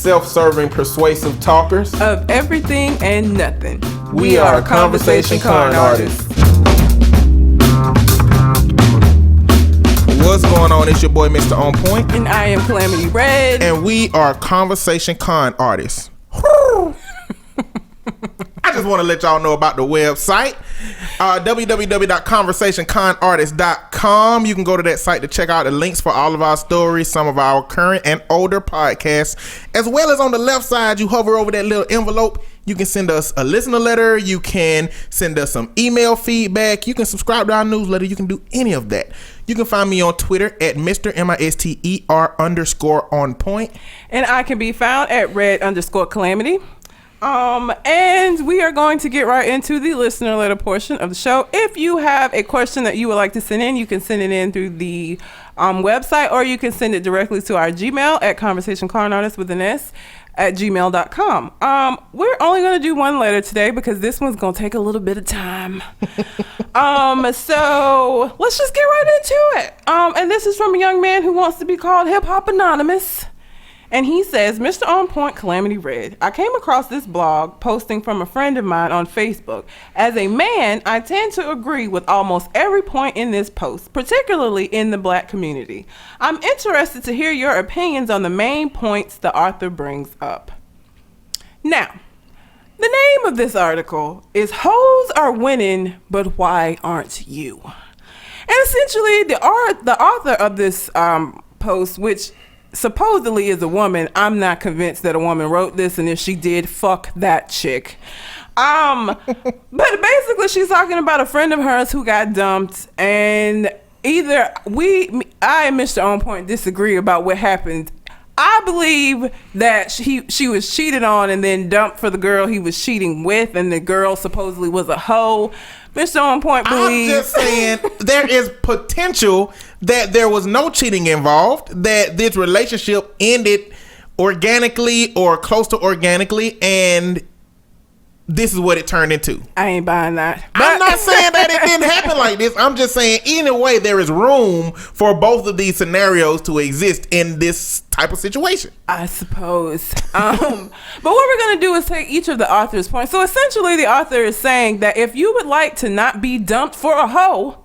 self-serving, persuasive talkers of everything and nothing. We are Conversation Con Artists. What's going on? It's your boy, Mr. On Point. And I am Calamity Red. And we are Conversation Con Artists. I just want to let y'all know about the website, www.conversationconartists.com. You can go to that site to check out the links for all of our stories, some of our current and older podcasts, as well as on the left side, you hover over that little envelope. You can send us a listener letter. You can send us some email feedback. You can subscribe to our newsletter. You can do any of that. You can find me on Twitter at Mr. MISTER_on point. And I can be found at Red_Calamity. And we are going to get right into the listener letter portion of the show. If you have a question that you would like to send in, you can send it in through the website, or you can send it directly to our Gmail at conversationconartists@gmail.com. We're only going to do one letter today because this one's going to take a little bit of time. So let's just get right into it. And this is from a young man who wants to be called Hip Hop Anonymous. And he says, Mr. On Point, Calamity Red, I came across this blog posting from a friend of mine on Facebook. As a man, I tend to agree with almost every point in this post, particularly in the black community. I'm interested to hear your opinions on the main points the author brings up. Now, the name of this article is Hoes Are Winning, But Why Aren't You? And essentially, the author of this post, which supposedly is a woman. I'm not convinced that a woman wrote this, and if she did, fuck that chick. But basically she's talking about a friend of hers who got dumped, and either I and Mr. On Point disagree about what happened. I believe that she was cheated on and then dumped for the girl he was cheating with, and the girl supposedly was a hoe. Mr. On Point believes... I'm just saying there is potential that there was no cheating involved, that this relationship ended organically or close to organically, and this is what it turned into. I ain't buying that. I'm not saying that it didn't happen like this. I'm just saying either way, there is room for both of these scenarios to exist in this type of situation, I suppose. But what we're going to do is take each of the author's points. So essentially the author is saying that if you would like to not be dumped for a hoe,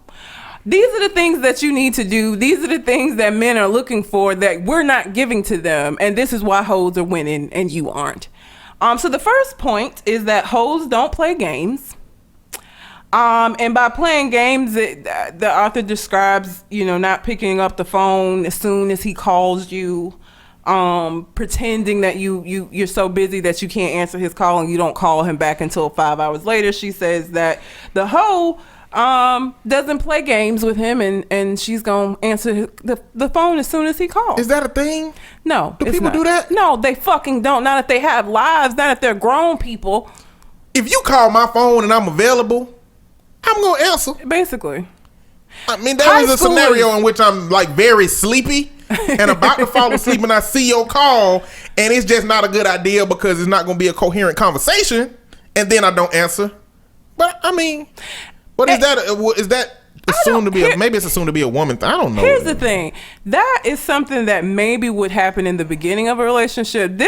these are the things that you need to do. These are the things that men are looking for that we're not giving to them. And this is why hoes are winning and you aren't. So the first point is that hoes don't play games. And by playing games, the author describes, not picking up the phone as soon as he calls you, pretending that you're so busy that you can't answer his call and you don't call him back until 5 hours later. She says that the hoe doesn't play games with him, and she's gonna answer the phone as soon as he calls. Is that a thing? No. Do people do that? No, they fucking don't. Not if they have lives, not if they're grown people. If you call my phone and I'm available, I'm gonna answer. Basically. I mean, there is a scenario in which I'm like very sleepy and about to fall asleep, and I see your call, and it's just not a good idea because it's not gonna be a coherent conversation, and then I don't answer. But I mean, what is that? Is that assumed to be? Maybe it's assumed to be a woman thing. I don't know. Here's the thing. That is something that maybe would happen in the beginning of a relationship.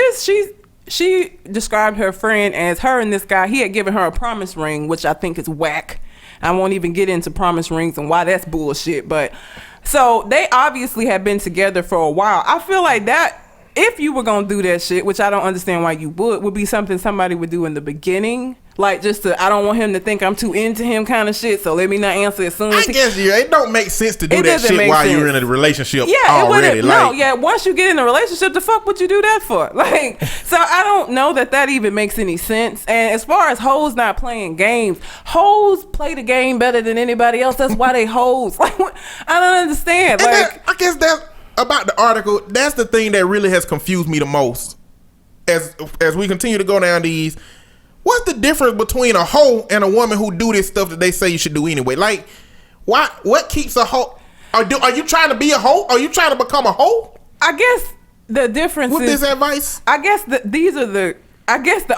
She described her friend as her and this guy. He had given her a promise ring, which I think is whack. I won't even get into promise rings and why that's bullshit. But so they obviously have been together for a while. I feel like that if you were gonna do that shit, which I don't understand why you would be something somebody would do in the beginning. Like I don't want him to think I'm too into him kind of shit, so let me not answer as soon as I guess it don't make sense to do that shit while you're in a relationship already. Once you get in a relationship, the fuck would you do that for? So I don't know that even makes any sense. And as far as hoes not playing games, hoes play the game better than anybody else. That's why they hoes. I don't understand. I guess that's about the article. That's the thing that really has confused me the most. As we continue to go down these, what's the difference between a hoe and a woman who do this stuff that they say you should do anyway? Like, what keeps a hoe? Are you trying to be a hoe? Are you trying to become a hoe? I guess the difference with this advice. I guess the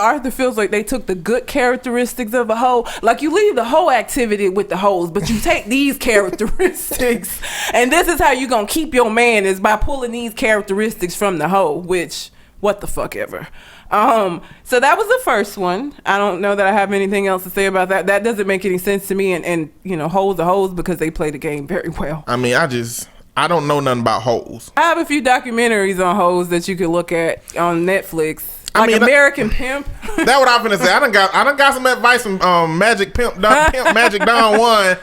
author feels like they took the good characteristics of a hoe. Like, you leave the hoe activity with the hoes, but you take these characteristics, and this is how you're gonna keep your man, is by pulling these characteristics from the hoe, which what the fuck ever. So that was the first one. I don't know that I have anything else to say about that. That doesn't make any sense to me. And you know, hoes are hoes because they play the game very well. I mean, I don't know nothing about hoes. I have a few documentaries on hoes that you could look at on Netflix. Like American Pimp. That's what I'm finna say. I done got some advice from Magic Pimp Magic Don 1.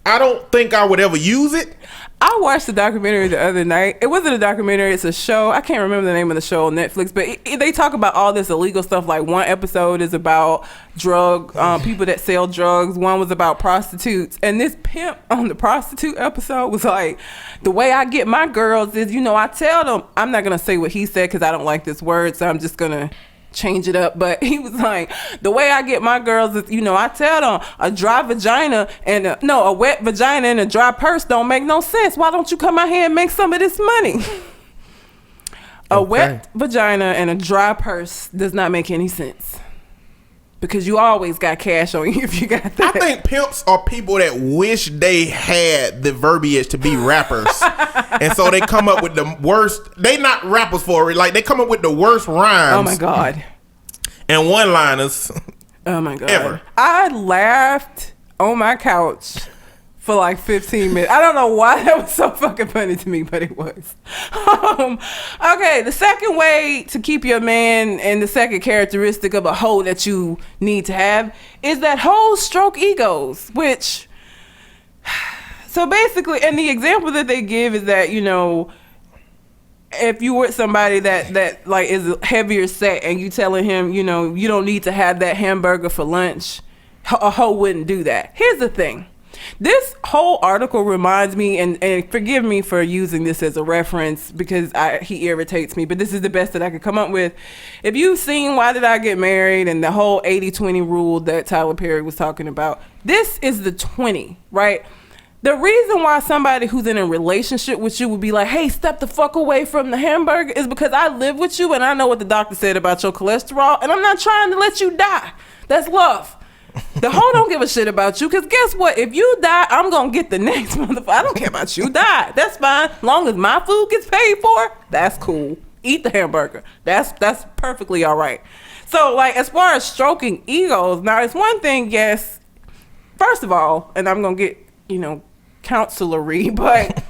I don't think I would ever use it. I watched the documentary the other night. It wasn't a documentary, it's a show. I can't remember the name of the show on Netflix, but they talk about all this illegal stuff. Like one episode is about people that sell drugs. One was about prostitutes. And this pimp on the prostitute episode was like, the way I get my girls is, you know, I tell them, I'm not going to say what he said because I don't like this word, so I'm just going to change it up. But he was like, the way I get my girls is, you know, I tell them a dry vagina and a wet vagina and a dry purse don't make no sense. Why don't you come out here and make some of this money? A wet vagina and a dry purse does not make any sense. Because you always got cash on you if you got that. I think pimps are people that wish they had the verbiage to be rappers. And so they come up with the worst. They not rappers for it. Like, they come up with the worst rhymes. Oh, my God. And one-liners. Oh, my God. Ever. I laughed on my couch for like 15 minutes. I don't know why that was so fucking funny to me, but it was. Okay, the second way to keep your man and the second characteristic of a hoe that you need to have is that hoes stroke egos, which... So basically, and the example that they give is that, you know, if you were somebody that like is heavier set and you telling him, you know, you don't need to have that hamburger for lunch, a hoe wouldn't do that. Here's the thing. This whole article reminds me, and forgive me for using this as a reference because he irritates me, but this is the best that I could come up with. If you've seen Why Did I Get Married and the whole 80-20 rule that Tyler Perry was talking about, this is the 20, right? The reason why somebody who's in a relationship with you would be like, hey, step the fuck away from the hamburger is because I live with you and I know what the doctor said about your cholesterol and I'm not trying to let you die. That's love. The hoe don't give a shit about you because guess what? If you die, I'm going to get the next motherfucker. I don't care about you. Die. That's fine. Long as my food gets paid for, that's cool. Eat the hamburger. That's perfectly all right. So, like, as far as stroking egos, now, it's one thing, yes, first of all, and I'm going to get, you know, counselory, but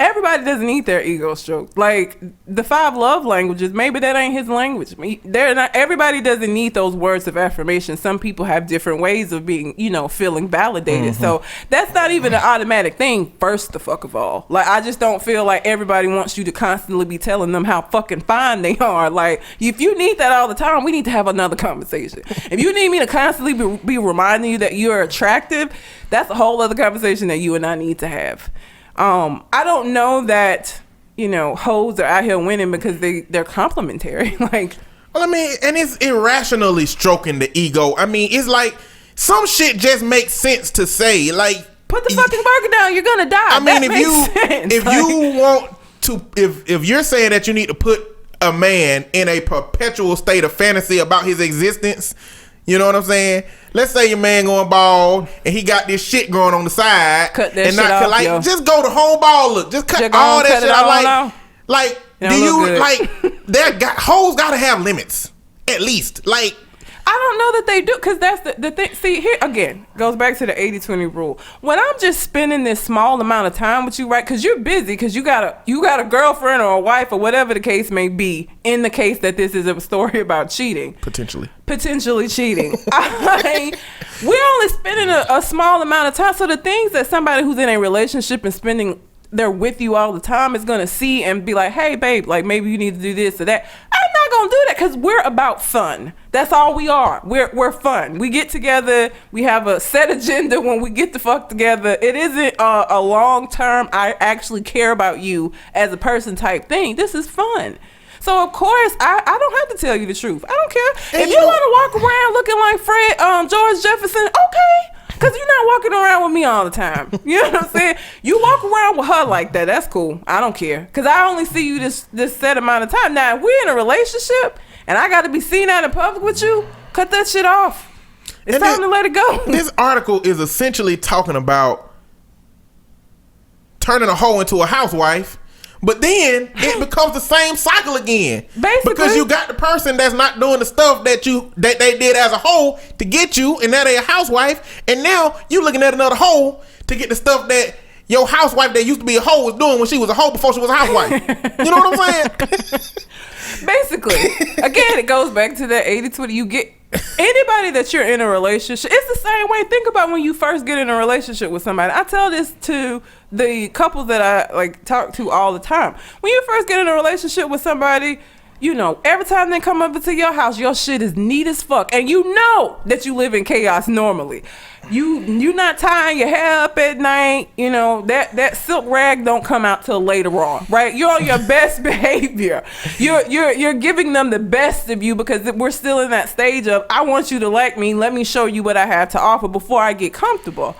everybody doesn't need their ego stroked. Like the 5 love languages, maybe that ain't his language. They're not. Everybody doesn't need those words of affirmation. Some people have different ways of being, you know, feeling validated. So that's not even an automatic thing. First the fuck of all, like I just don't feel like everybody wants you to constantly be telling them how fucking fine they are. Like if you need that all the time, we need to have another conversation. If you need me to constantly be reminding you that you're attractive, that's a whole other conversation that you and I need to have. I don't know that, you know, hoes are out here winning because they're complimentary. Like, well, I mean, and it's irrationally stroking the ego. I mean, it's like some shit just makes sense to say. Like, put the fucking burger down, you're gonna die. I mean, you want to, if you're saying that you need to put a man in a perpetual state of fantasy about his existence, you know what I'm saying? Let's say your man going bald and he got this shit growing on the side. Cut that and shit off, like, yo. Just go the whole ball look. Just cut all that shit out. Like, do you like? Hoes gotta have limits at least. Like, I don't know that they do because that's the thing. See, here again goes back to the 80-20 rule. When I'm just spending this small amount of time with you, right? Because you're busy, because you got a girlfriend or a wife or whatever the case may be. In the case that this is a story about cheating, potentially cheating. We're only spending a small amount of time. So the things that somebody who's in a relationship and spending they're with you all the time is gonna see and be like, hey babe, like maybe you need to do this or that. I'm not gonna do that because we're about fun. That's all we are. We're fun. We get together, we have a set agenda when we get the fuck together. It isn't a long term I actually care about you as a person type thing. This is fun. So of course I don't have to tell you the truth. I don't care. If you want to walk around looking like Fred George Jefferson, okay. Because you're not walking around with me all the time. You know what I'm saying? You walk around with her like that. That's cool. I don't care. Because I only see you this set amount of time. Now, if we're in a relationship and I got to be seen out in public with you, cut that shit off. It's time to let it go. This article is essentially talking about turning a hoe into a housewife But then it becomes the same cycle again. Basically. Because you got the person that's not doing the stuff that they did as a whole to get you, and now they a housewife, and now you looking at another hoe to get the stuff that your housewife that used to be a hoe was doing when she was a hoe before she was a housewife. You know what I'm saying? Basically. Again, it goes back to that 80-20. You get anybody that you're in a relationship, it's the same way. Think about when you first get in a relationship with somebody. I tell this to the couples that I like talk to all the time. When you first get in a relationship with somebody, you know, every time they come up into your house, your shit is neat as fuck, and you know that you live in chaos normally. You not tying your hair up at night. You know that silk rag don't come out till later on, right? You're on your best behavior. You're giving them the best of you because we're still in that stage of I want you to like me. Let me show you what I have to offer before I get comfortable.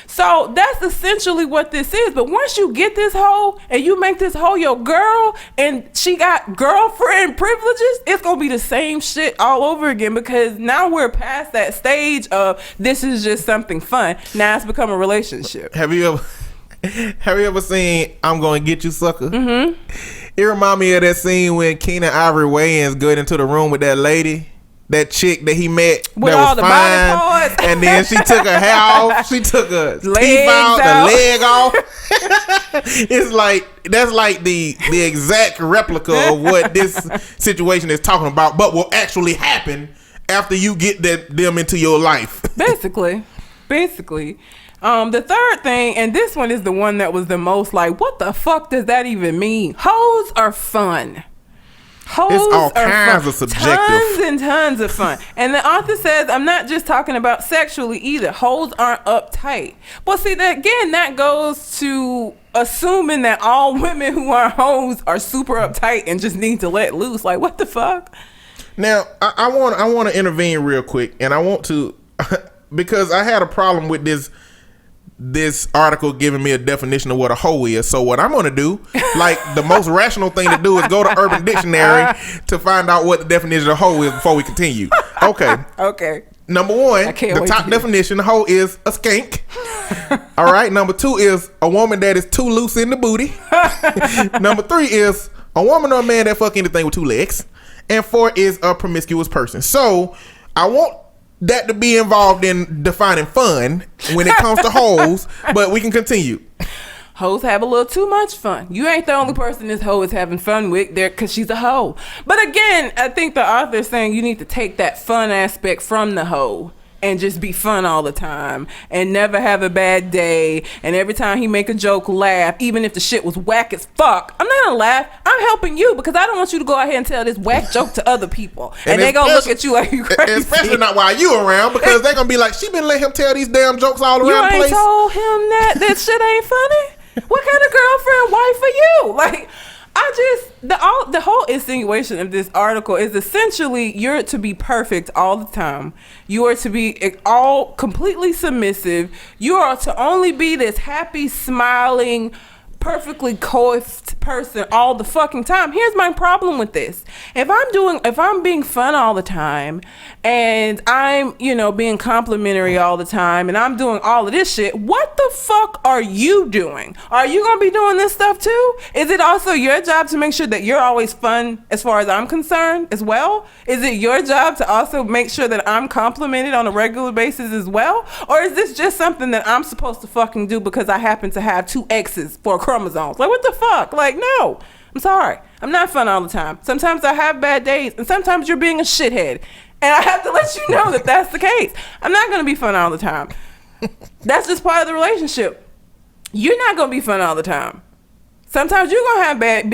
So that's essentially what this is. But once you get this hoe and you make this hoe your girl and she got girlfriend privileges, it's going to be the same shit all over again because now we're past that stage of this is just something fun. Now it's become a relationship. Have you ever seen I'm Gonna Get You, Sucker? Mm-hmm. It remind me of that scene when Keenan Ivory Wayans got into the room with that lady. That chick that he met with that all was the fine, body parts. and then she took her hair off, she took her teeth out, the leg off. It's like that's like the exact replica of what this situation is talking about, but will actually happen after you get them into your life. Basically. The third thing, and this one is the one that was the most like, what the fuck does that even mean? Hoes are fun. Hoes it's all kinds fun. of subjective. Tons and tons of fun. And the author says, I'm not just talking about sexually either. Hoes aren't uptight. Well, see, that goes to assuming that all women who are hoes are super uptight and just need to let loose. Like, what the fuck? Now, I want to intervene real quick, and I want to, because I had a problem with this article giving me a definition of what a hoe is. So what I'm going to do, like the most rational thing to do is go to Urban Dictionary to find out what the definition of hoe is before we continue. Okay. Number one, the top definition of hoe is a skank. All right. Number two is a woman that is too loose in the booty. Number three is a woman or a man that fuck anything with two legs. And four is a promiscuous person. So I want that to be involved in defining fun when it comes to hoes, but we can continue. Hoes have a little too much fun. You ain't the only person this hoe is having fun with there because she's a hoe. But again, I think the author is saying you need to take that fun aspect from the hoe and just be fun all the time and never have a bad day. And every time he make a joke, laugh, even if the shit was whack as fuck. I'm not gonna laugh. I'm helping you because I don't want you to go ahead and tell this whack joke to other people. And they gonna look at you like you crazy. Especially not while you around because they gonna be like, she been letting him tell these damn jokes all around the place. You ain't told him that shit ain't funny? What kind of girlfriend, wife are you? Like, the whole insinuation of this article is essentially you're to be perfect all the time. You are to be all completely submissive. You are to only be this happy, smiling, perfectly coiffed person all the fucking time. Here's my problem with this. If I'm being fun all the time and I'm, being complimentary all the time and I'm doing all of this shit, what the fuck are you doing? Are you going to be doing this stuff too? Is it also your job to make sure that you're always fun as far as I'm concerned as well? Is it your job to also make sure that I'm complimented on a regular basis as well? Or is this just something that I'm supposed to fucking do because I happen to have 2 X's for chromosomes? Like, what the fuck? Like, no, I'm sorry. I'm not fun all the time. Sometimes I have bad days and sometimes you're being a shithead. And I have to let you know that that's the case. I'm not going to be fun all the time. That's just part of the relationship. You're not going to be fun all the time. Sometimes you're going to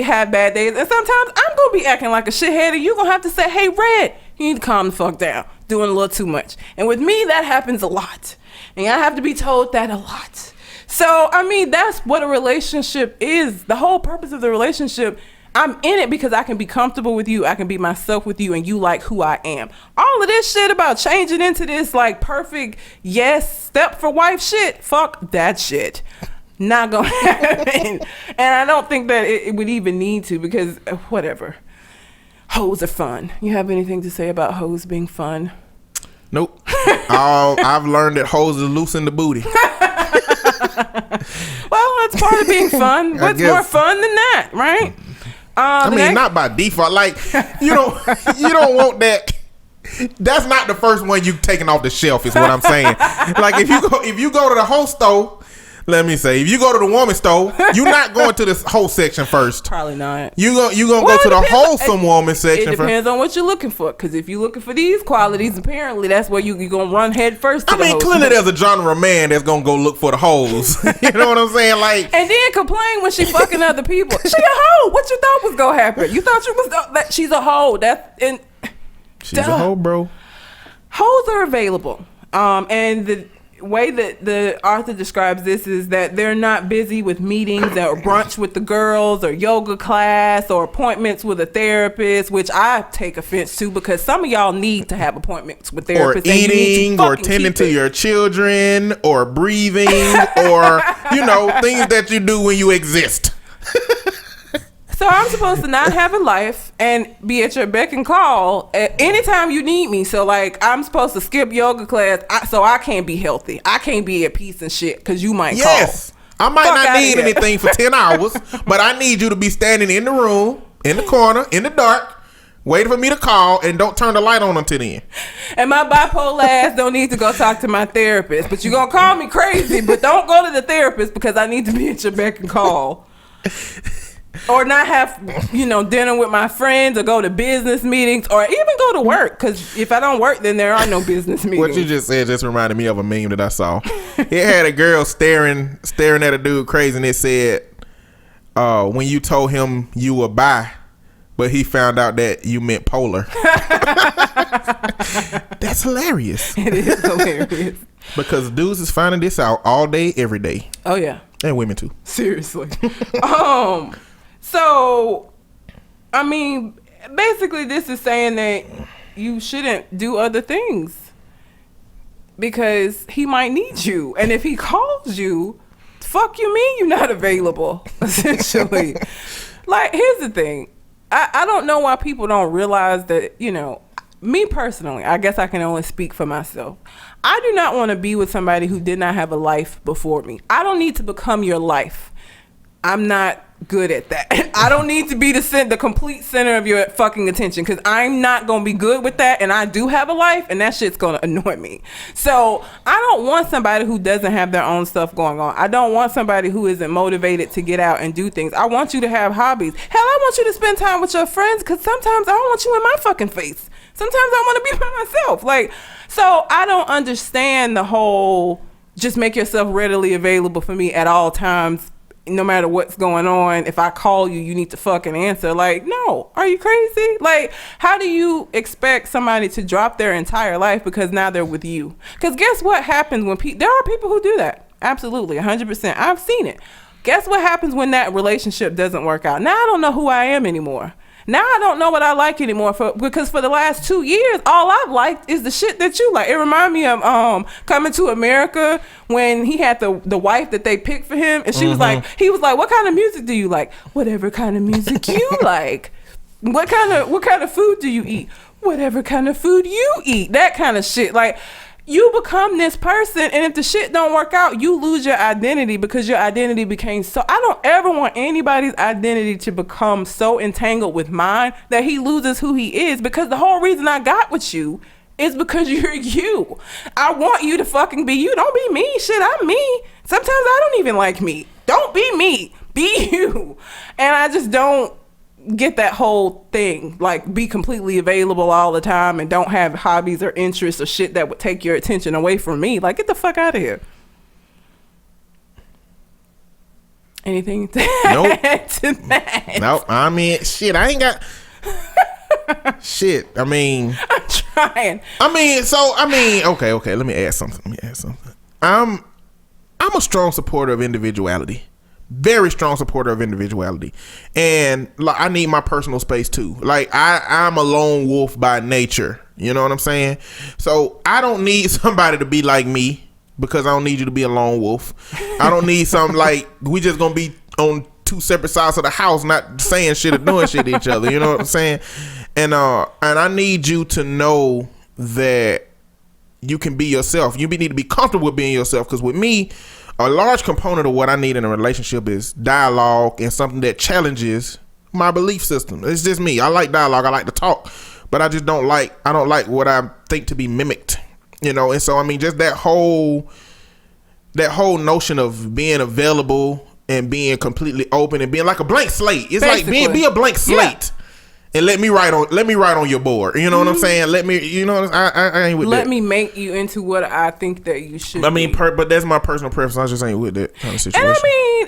have bad days. And sometimes I'm going to be acting like a shithead and you're going to have to say, hey, Red, you need to calm the fuck down. Doing a little too much. And with me, that happens a lot. And I have to be told that a lot. So, that's what a relationship is. The whole purpose of the relationship, I'm in it because I can be comfortable with you. I can be myself with you and you like who I am. All of this shit about changing into this like perfect yes step for wife shit. Fuck that shit. Not gonna happen. And I don't think that it would even need to because whatever. Hoes are fun. You have anything to say about hoes being fun? Nope. I've learned that hoes are loose in the booty. Well, that's part of being fun. What's more fun than that, right? I mean, not by default. Like, you don't want that. That's not the first one you taking off the shelf, is what I'm saying. Like, if you go to the whole store, let me say, if you go to the woman store, you're not going to the whole section first. Probably not. You gonna go to the wholesome woman section first. It depends on what you're looking for. Because if you're looking for these qualities, apparently that's where you're gonna run head first. I mean, clearly there's a genre man that's gonna go look for the hoes. You know what I'm saying? Like, and then complain when she fucking other people. She a hoe. What you thought was gonna happen? You thought that she's a hoe. She's a hoe, bro. Hoes are available. And the way that the author describes this is that they're not busy with meetings or brunch with the girls or yoga class or appointments with a therapist, which I take offense to, because some of y'all need to have appointments with therapists. Or eating or tending to your children or breathing or, things that you do when you exist. So I'm supposed to not have a life and be at your beck and call at anytime you need me. So like, I'm supposed to skip yoga class so I can't be healthy. I can't be at peace and shit because you might call. Yes, I might not need anything for 10 hours, but I need you to be standing in the room, in the corner, in the dark, waiting for me to call, and don't turn the light on until then. And my bipolar ass don't need to go talk to my therapist, but you're going to call me crazy, but don't go to the therapist because I need to be at your beck and call. Or not have, dinner with my friends, or go to business meetings, or even go to work. Because if I don't work, then there are no business meetings. What you just said just reminded me of a meme that I saw. It had a girl staring at a dude crazy, and it said, when you told him you were bi, but he found out that you meant polar. That's hilarious. It is hilarious. Because dudes is finding this out all day, every day. Oh, yeah. And women, too. Seriously. So, I mean, basically this is saying that you shouldn't do other things because he might need you. And if he calls you, fuck you mean you're not available, essentially. Like, here's the thing. I don't know why people don't realize that, me personally, I guess I can only speak for myself. I do not want to be with somebody who did not have a life before me. I don't need to become your life. I'm not good at that. I don't need to be the complete center of your fucking attention, because I'm not going to be good with that, and I do have a life, and that shit's going to annoy me. So I don't want somebody who doesn't have their own stuff going on. I don't want somebody who isn't motivated to get out and do things. I want you to have hobbies. Hell, I want you to spend time with your friends, because sometimes I don't want you in my fucking face. Sometimes I want to be by myself. Like, so I don't understand the whole just make yourself readily available for me at all times, no matter what's going on. If I call you, you need to fucking answer. Like, no, are you crazy? Like, how do you expect somebody to drop their entire life because now they're with you? Because guess what happens when there are people who do that. Absolutely, 100%. I've seen it. Guess what happens when that relationship doesn't work out? Now I don't know who I am anymore. Now I don't know what I like anymore, because for the last 2 years, all I've liked is the shit that you like. It reminded me of Coming to America, when he had the wife that they picked for him, and he was like, what kind of music do you like? Whatever kind of music you like. What kind of food do you eat? Whatever kind of food you eat. That kind of shit. Like, you become this person, and if the shit don't work out, you lose your identity, because your identity became so... I don't ever want anybody's identity to become so entangled with mine that he loses who he is, because the whole reason I got with you is because you're you. I want you to fucking be you. Don't be me. Shit, I'm me. Sometimes I don't even like me. Don't be me. Be you. And I just don't get that whole thing, like, be completely available all the time and don't have hobbies or interests or shit that would take your attention away from me. Like, get the fuck out of here. Anything to add to that? Nope. I mean, shit, I ain't got shit. I mean, I'm trying. Okay, let me add something. I'm a strong supporter of individuality. Very strong supporter of individuality, and like, I need my personal space too. Like, I'm a lone wolf by nature, you know what I'm saying? So I don't need somebody to be like me, because I don't need you to be a lone wolf. I don't need something like we just gonna be on two separate sides of the house, not saying shit or doing shit to each other, you know what I'm saying? And I need you to know that you can be yourself. You need to be comfortable with being yourself, because with me, a large component of what I need in a relationship is dialogue and something that challenges my belief system. It's just me. I like dialogue. I like to talk, but I just don't like what I think to be mimicked, And so, I mean, just that whole notion of being available and being completely open and being like a blank slate. It's basically like be a blank slate. And let me write on your board. You know what I'm saying? Let me, I ain't with that. Let me make you into what I think that you should. I mean, but that's my personal preference. I just ain't with that kind of situation. And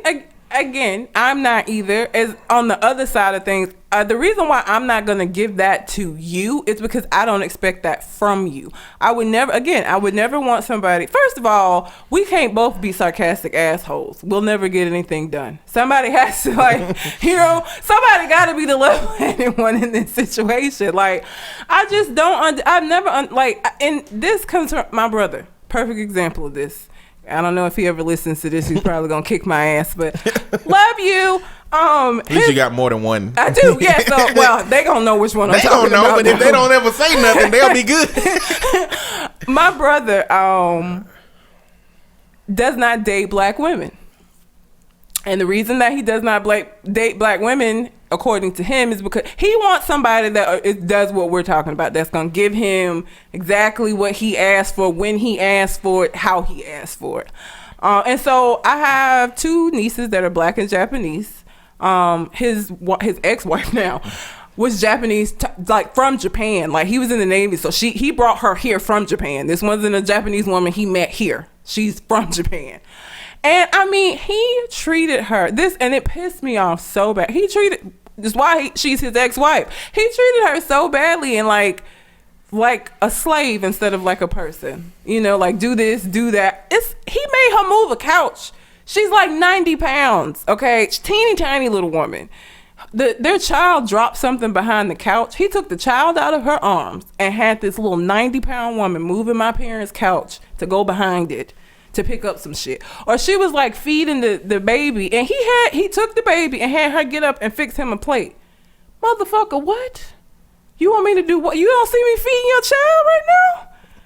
I mean, again, I'm not either. As on the other side of things, the reason why I'm not gonna give that to you is because I don't expect that from you. I would never want somebody. First of all, we can't both be sarcastic assholes. We'll never get anything done. Somebody has to, somebody got to be the level-headed one in this situation. Like, I just don't. I've never and this comes from my brother. Perfect example of this. I don't know if he ever listens to this. He's probably gonna kick my ass, but love you. At least you got more than one. I do, yeah. So, well, they gonna know which one I'm talking about. They don't know, but if they don't ever say nothing, they'll be good. My brother does not date black women, and the reason that he does not date black women, according to him, is because he wants somebody that does what we're talking about. That's gonna give him exactly what he asked for, when he asked for it, how he asked for it. And so I have 2 nieces that are black and Japanese. His ex-wife now was Japanese, from Japan. Like, he was in the Navy, so he brought her here from Japan. This wasn't a Japanese woman he met here. She's from Japan. And I mean, he treated her and it pissed me off so bad. That's why she's his ex-wife. He treated her so badly and like a slave instead of like a person. Like, do this, do that. He made her move a couch. She's like 90 pounds, okay? Teeny tiny little woman. Their child dropped something behind the couch. He took the child out of her arms and had this little 90-pound woman moving my parents' couch to go behind it to pick up some shit. Or she was like feeding the baby, and he took the baby and had her get up and fix him a plate. Motherfucker, what? You want me to do what? You don't see me feeding your child right now?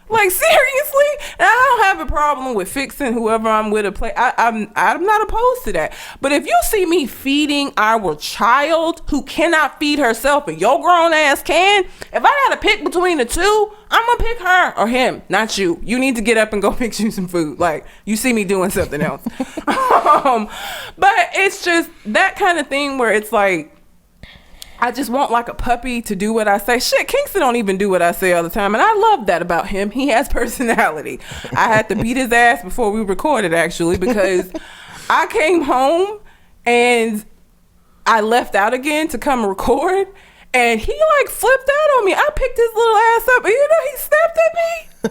Like, seriously? And I don't have a problem with fixing whoever I'm with a plate. I'm not opposed to that. But if you see me feeding our child who cannot feed herself and your grown ass can, if I gotta pick between the two, I'm gonna pick her or him, not you. You need to get up and go fix you some food. Like, you see me doing something else. But it's just that kind of thing where it's like, I just want like a puppy to do what I say. Shit, Kingston don't even do what I say all the time. And I love that about him. He has personality. I had to beat his ass before we recorded, actually, because I came home and I left out again to come record. And he like flipped out on me. I picked his little ass up and he snapped at me.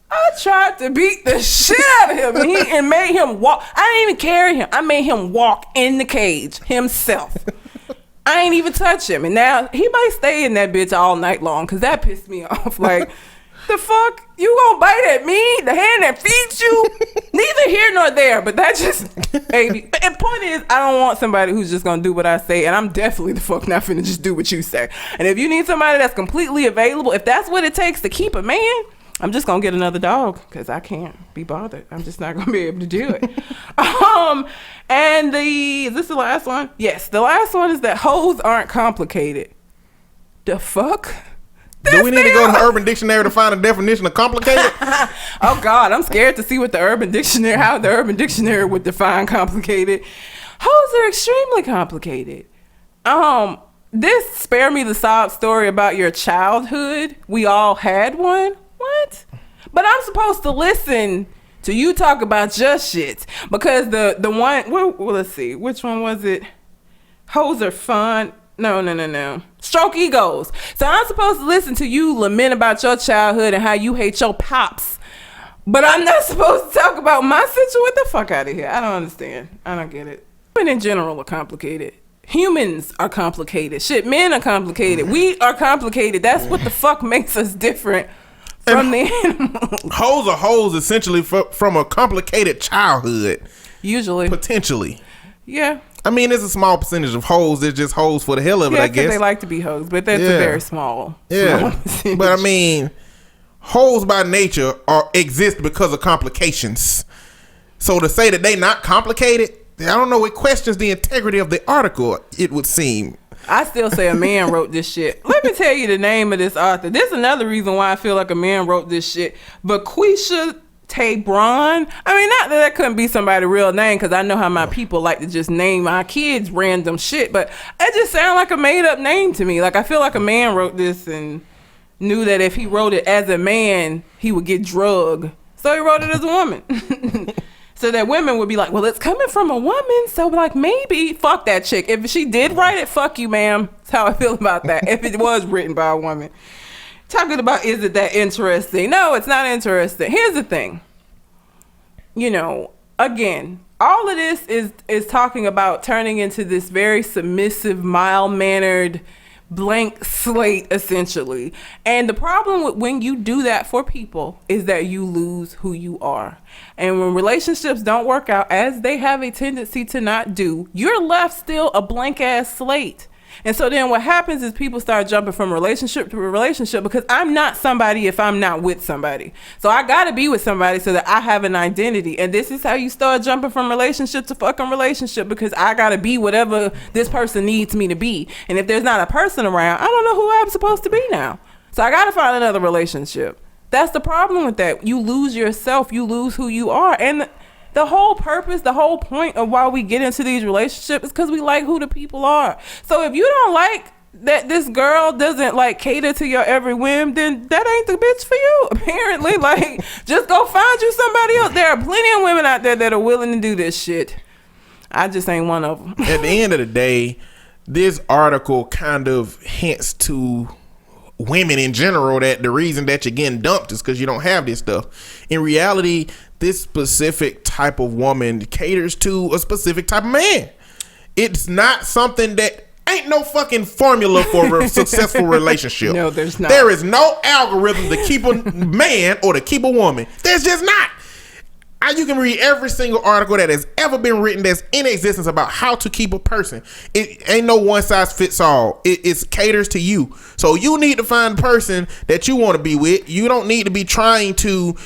I tried to beat the shit out of him and made him walk. I didn't even carry him. I made him walk in the cage himself. I ain't even touch him. And now he might stay in that bitch all night long because that pissed me off. Like, the fuck? You gonna bite at me? The hand that feeds you? Neither here nor there. But that just, baby. And point is, I don't want somebody who's just gonna do what I say. And I'm definitely the fuck not finna just do what you say. And if you need somebody that's completely available, if that's what it takes to keep a man, I'm just gonna get another dog because I can't be bothered. I'm just not gonna be able to do it. And is this the last one? Yes, the last one is that hoes aren't complicated. The fuck? Do we need to go to Urban Dictionary to find a definition of complicated? Oh God, I'm scared to see what how the Urban Dictionary would define complicated. Hoes are extremely complicated. This spare me the sob story about your childhood. We all had one. What? But I'm supposed to listen to you talk about just shit because the one. Well, let's see, which one was it? Hoes are fun. No. Stroke egos. So I'm supposed to listen to you lament about your childhood and how you hate your pops. But I'm not supposed to talk about my situation. What the fuck out of here? I don't understand. I don't get it. Women in general are complicated. Humans are complicated. Shit, men are complicated. We are complicated. That's what the fuck makes us different from the animals. Hoes are hoes essentially from a complicated childhood. Usually. Potentially. Yeah. I mean, there's a small percentage of hoes that's just hoes for the hell of it, I guess. They like to be hoes, but that's a very small percentage. But I mean, hoes by nature exist because of complications. So to say that they not complicated, I don't know. It questions the integrity of the article, it would seem. I still say a man wrote this shit. Let me tell you the name of this author. This is another reason why I feel like a man wrote this shit. Bequisha Tabron. I mean, not that couldn't be somebody's real name, because I know how my people like to just name my kids random shit, but it just sounds like a made up name to me. Like, I feel like a man wrote this and knew that if he wrote it as a man, he would get drugged. So he wrote it as a woman. So that women would be like, well, it's coming from a woman, so like maybe fuck that chick. If she did write it, fuck you, ma'am. That's how I feel about that. If it was written by a woman. Talking about, is it that interesting? No, it's not interesting. Here's the thing. You know, again, all of this is talking about turning into this very submissive, mild-mannered blank slate, essentially. And the problem with when you do that for people is that you lose who you are. And when relationships don't work out, as they have a tendency to not do, you're left still a blank ass slate. And so then what happens is people start jumping from relationship to relationship, because I'm not somebody if I'm not with somebody. So I got to be with somebody so that I have an identity. And this is how you start jumping from relationship to fucking relationship, because I got to be whatever this person needs me to be. And if there's not a person around, I don't know who I'm supposed to be now. So I got to find another relationship. That's the problem with that. You lose yourself. You lose who you are. And the whole purpose, the whole point of why we get into these relationships is because we like who the people are. So if you don't like that this girl doesn't like cater to your every whim, then that ain't the bitch for you, apparently. Like, just go find you somebody else. There are plenty of women out there that are willing to do this shit. I just ain't one of them. At the end of the day, this article kind of hints to women in general that the reason that you're getting dumped is because you don't have this stuff. In reality, this specific type of woman caters to a specific type of man. It's not something that ain't no fucking formula for a successful relationship. No, there's not. There is no algorithm to keep a man or to keep a woman. There's just not. You can read every single article that has ever been written that's in existence about how to keep a person. It ain't no one size fits all. It caters to you. So you need to find a person that you want to be with. You don't need to be trying to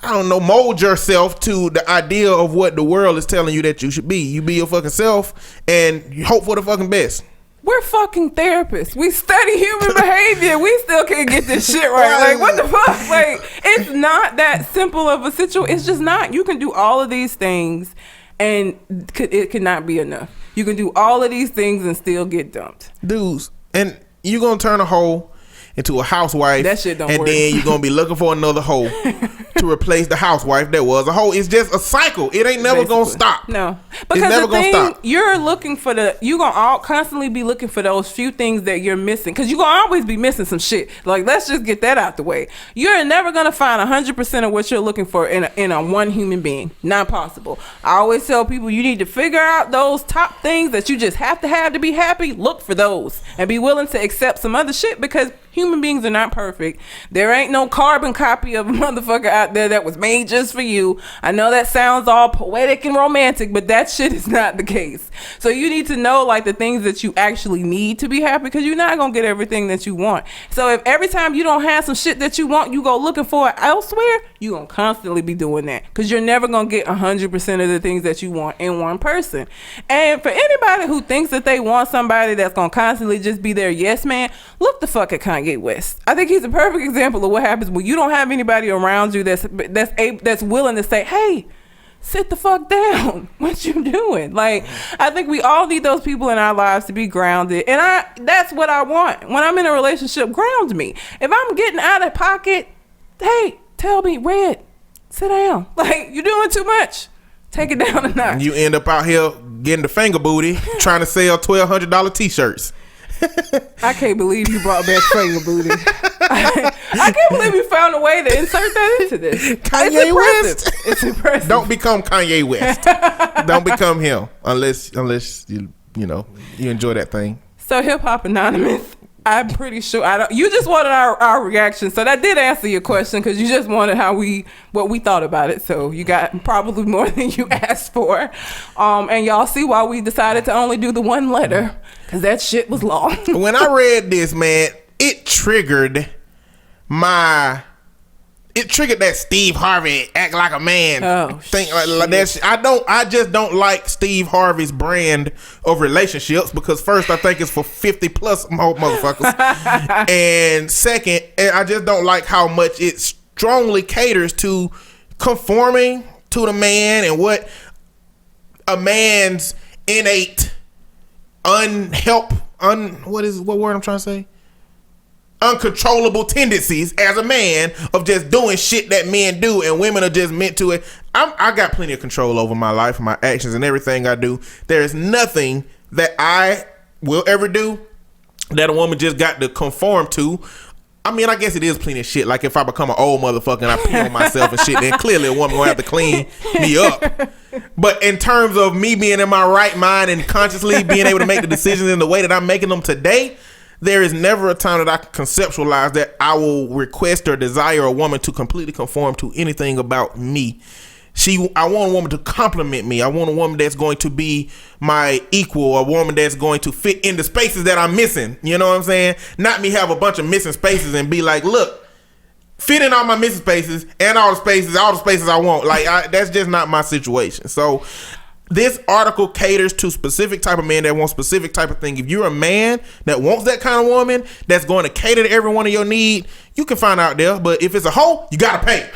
I don't know, mold yourself to the idea of what the world is telling you that you should be. You be your fucking self and you hope for the fucking best. We're fucking therapists. We study human behavior. We still can't get this shit right. Like, what the fuck? Like, it's not that simple of a situation. It's just not. You can do all of these things and it cannot be enough. You can do all of these things and still get dumped. Dudes, and you're going to turn a hoe into a housewife. That shit don't work. And then you're going to be looking for another hoe to replace the housewife that was a hoe. It's just a cycle. It ain't never going to stop. No. Because it's never going to stop. You're looking for you're going to constantly be looking for those few things that you're missing. Because you're going to always be missing some shit. Like, let's just get that out the way. You're never going to find 100% of what you're looking for in a one human being. Not possible. I always tell people, you need to figure out those top things that you just have to be happy. Look for those and be willing to accept some other shit, because human beings are not perfect. There ain't no carbon copy of a motherfucker out there that was made just for you. I know that sounds all poetic and romantic, but that shit is not the case. So you need to know like the things that you actually need to be happy, because you're not gonna get everything that you want. So if every time you don't have some shit that you want, you go looking for it elsewhere, you're gonna constantly be doing that, because you're never gonna get 100% of the things that you want in one person. And for anybody who thinks that they want somebody that's gonna constantly just be their yes man, look the fuck at Kanye West. I think he's a perfect example of what happens when you don't have anybody around you that's willing to say, hey, sit the fuck down. What you doing? Like, I think we all need those people in our lives to be grounded. And that's what I want. When I'm in a relationship, ground me. If I'm getting out of pocket, hey, tell me, Red, sit down. Like, you're doing too much. Take it down a notch. You end up out here getting the finger booty, trying to sell $1,200 t-shirts. I can't believe you brought back finger booty. I can't believe you found a way to insert that into this. Kanye West. It's impressive. Don't become Kanye West. Don't become him unless you enjoy that thing. So Hip Hop Anonymous, I'm pretty sure you just wanted our reaction. So that did answer your question, because you just wanted what we thought about it. So you got probably more than you asked for. And y'all see why we decided to only do the one letter, because that shit was long. When I read this, man, it triggered my it triggered that Steve Harvey act like a man thing. Like that shit. I just don't like Steve Harvey's brand of relationships because first I think it's for 50 plus motherfuckers, and second, I just don't like how much it strongly caters to conforming to the man and what a man's innate what word I'm trying to say? Uncontrollable tendencies as a man of just doing shit that men do, and women are just meant to it. I got plenty of control over my life, my actions, and everything I do. There is nothing that I will ever do that a woman just got to conform to. I mean, I guess it is plenty of shit. Like if I become an old motherfucker and I pee on myself and shit, then clearly a woman gonna have to clean me up. But in terms of me being in my right mind and consciously being able to make the decisions in the way that I'm making them today, there is never a time that I can conceptualize that I will request or desire a woman to completely conform to anything about me. I want a woman to compliment me. I want a woman that's going to be my equal, a woman that's going to fit in the spaces that I'm missing. You know what I'm saying? Not me have a bunch of missing spaces and be like, look, fit in all my missing spaces and all the spaces I want. Like that's just not my situation. So this article caters to specific type of man that wants specific type of thing. If you're a man that wants that kind of woman that's going to cater to every one of your need, you can find out there. But if it's a hoe, you gotta pay.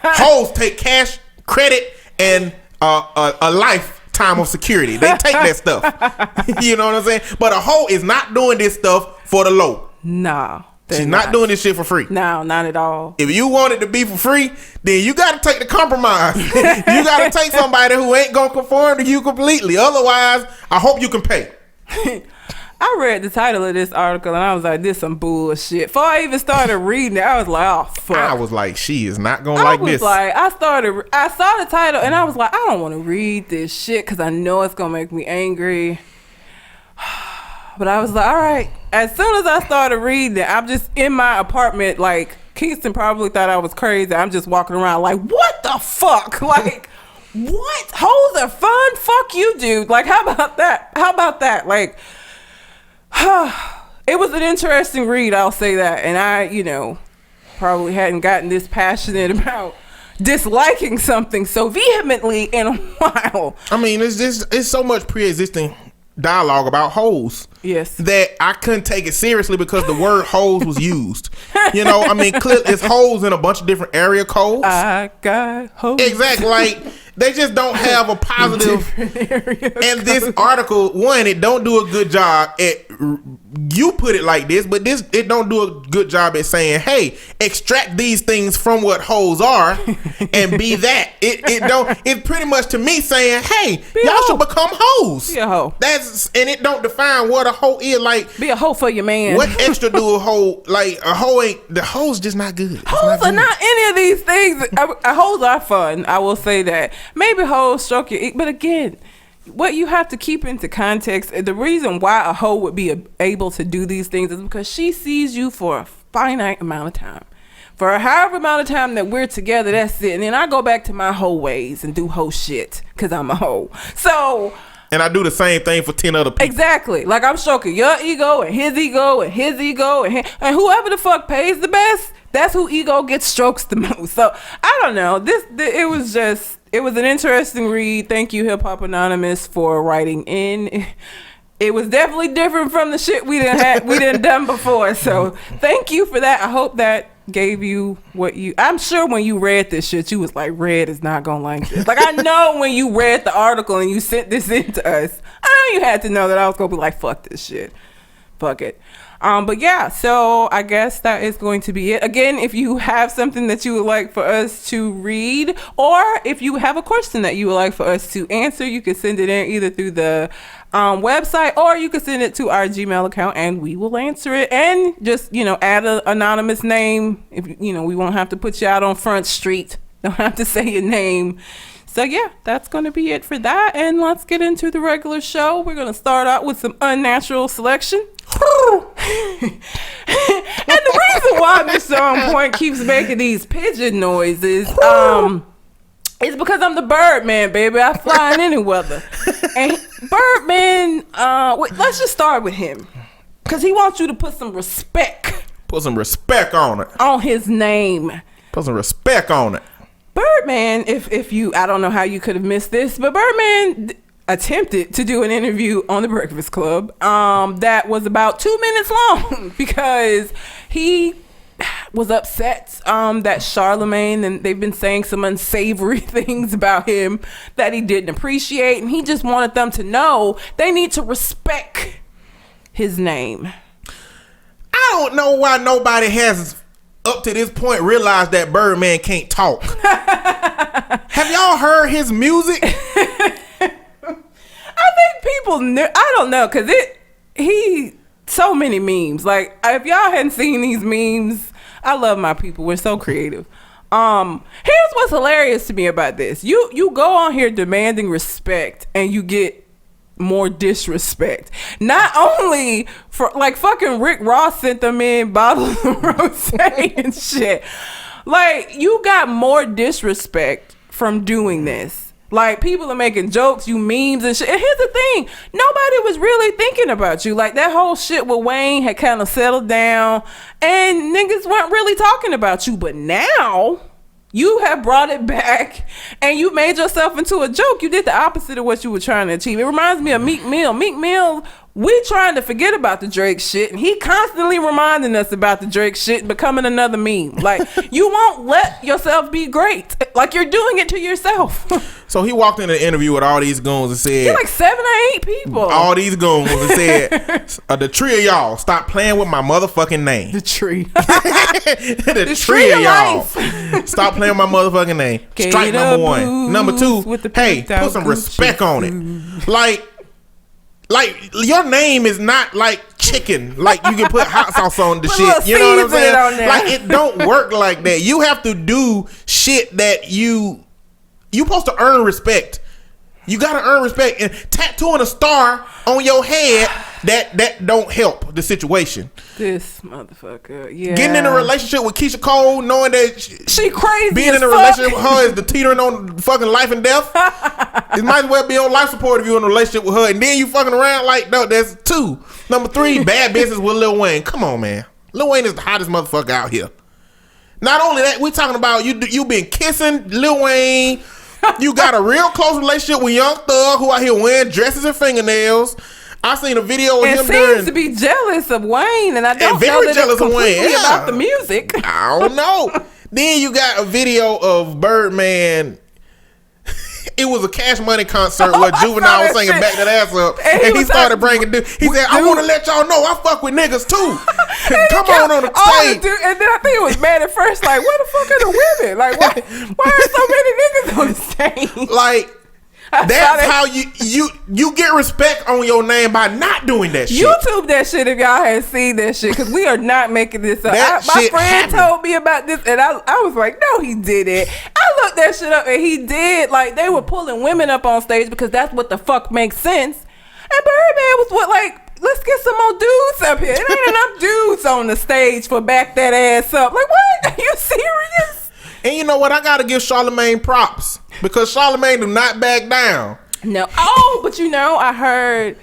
Hoes take cash, credit, and a lifetime of security. They take that stuff. You know what I'm saying? But a hoe is not doing this stuff for the low. No. She's not doing this shit for free. No, not at all. If you want it to be for free, then you got to take the compromise. You got to take somebody who ain't going to conform to you completely. Otherwise, I hope you can pay. I read the title of this article and I was like, this some bullshit. Before I even started reading it, I was like, oh, fuck. I was like, she is not going to like this. I saw the title and I was like, I don't want to read this shit because I know it's going to make me angry. But I was like, all right. As soon as I started reading it, I'm just in my apartment. Like, Kingston probably thought I was crazy. I'm just walking around like, what the fuck? Like, what? Hoes are fun? Fuck you, dude. Like, how about that? Like, it was an interesting read, I'll say that. And I, probably hadn't gotten this passionate about disliking something so vehemently in a while. I mean, it's so much pre-existing dialogue about hoes. Yes. That I couldn't take it seriously because the word hoes was used. I mean, it's hoes in a bunch of different area codes. I got hoes. Exactly. Like, they just don't have a positive. And this article, one, it don't do a good job at, you put it like this, but it don't do a good job at saying, hey, extract these things from what hoes are and be that. It's pretty much to me saying, hey, y'all should become hoes. Be a hoe. And it don't define what a hoe is. Like, be a hoe for your man. What extra do a hoe, like a hoe ain't, the hoe's just not good. Hoes are not any of these things. Hoes are fun, I will say that. Maybe hoes stroke your, but again, what you have to keep into context, the reason why a hoe would be able to do these things is because she sees you for a finite amount of time. For however amount of time that we're together, that's it. And then I go back to my hoe ways and do hoe shit because I'm a hoe. So... And I do the same thing for 10 other people. Exactly. Like, I'm stroking your ego and his ego and his ego and whoever the fuck pays the best, that's who ego gets strokes the most. So, I don't know. It was an interesting read. Thank you, Hip Hop Anonymous, for writing in. It was definitely different from the shit we done done before. So, thank you for that. I hope that gave you I'm sure when you read this shit, you was like, Red is not gonna like this. Like, I know when you read the article and you sent this in to us, I know you had to know that I was gonna be like, fuck this shit. Fuck it. But yeah, so I guess that is going to be it. Again, if you have something that you would like for us to read, or if you have a question that you would like for us to answer, you can send it in either through the website, or you can send it to our Gmail account and we will answer it. And just, add an anonymous name. If we won't have to put you out on Front Street. Don't have to say your name. So yeah, that's going to be it for that. And let's get into the regular show. We're going to start out with some unnatural selection. And the reason why Mr. On Point keeps making these pigeon noises is because I'm the Birdman, baby. I fly in any weather. And Birdman, let's just start with him, because he wants you to put some respect. Put some respect on it. On his name. Put some respect on it. Birdman, if you, I don't know how you could have missed this, but Birdman attempted to do an interview on the Breakfast Club that was about 2 minutes long because he was upset that Charlemagne, and they've been saying some unsavory things about him that he didn't appreciate, and he just wanted them to know they need to respect his name. I don't know why nobody has up to this point realized that Birdman can't talk. Have y'all heard his music? I think people knew. I don't know, because he so many memes. Like, if y'all hadn't seen these memes, I love my people. We're so creative. Here's what's hilarious to me about this. You go on here demanding respect and you get more disrespect. Not only for, like, fucking Rick Ross sent them in bottles of rosé and shit. Like, you got more disrespect from doing this. Like, people are making jokes, you memes and shit. And here's the thing, nobody was really thinking about you. Like, that whole shit with Wayne had kind of settled down and niggas weren't really talking about you. But now you have brought it back and you made yourself into a joke. You did the opposite of what you were trying to achieve. It reminds me of Meek Mill. Meek Mill, we trying to forget about the Drake shit, and he constantly reminding us about the Drake shit, becoming another meme. Like, you won't let yourself be great. Like, you're doing it to yourself. So he walked in an interview with all these goons and said, like 7 or 8 people. All these goons and said, the tree of y'all, stop playing with my motherfucking name. The tree. the tree of y'all. Stop playing with my motherfucking name. Strike number 1. Number 2, hey, put some respect on it. Like, your name is not like chicken. Like, you can put hot sauce on the shit. You know what I'm saying? Like, it don't work like that. You have to do shit that you supposed to earn respect. You gotta earn respect. And tattooing a star on your head, that don't help the situation. This motherfucker, yeah. Getting in a relationship with Keisha Cole, knowing that she crazy. Being in a relationship with her is the teetering on fucking life and death. It might as well be on life support if you're in a relationship with her, and then you fucking around like, no, that's 2. Number 3, bad business with Lil Wayne. Come on, man. Lil Wayne is the hottest motherfucker out here. Not only that, we talking about you been kissing Lil Wayne. You got a real close relationship with Young Thug, who out here wearing dresses and fingernails. I seen a video of him seems to be jealous of Wayne, and I don't know that it's completely about the music. I don't know. Then you got a video of Birdman. It was a Cash Money concert where Juvenile was singing Back That Ass Up, and he started bringing dude. He said, I want to let y'all know I fuck with niggas too. Come on the stage. And then I think it was mad at first, like, where the fuck are the women? Like, why are so many niggas on the stage? Like, that's how you get respect on your name, by not doing that shit. YouTube that shit if y'all had seen that shit, because we are not making this up. My friend told me about this, and I was like, no, he didn't. I looked that shit up, and he did. Like, they were pulling women up on stage because that's what the fuck makes sense. And Birdman was what, like, let's get some more dudes up here. It ain't enough dudes on the stage for Back That Ass Up. Like, what? Are you serious? And you know what? I gotta give Charlemagne props, because Charlemagne do not back down. No. Oh, but you know, I heard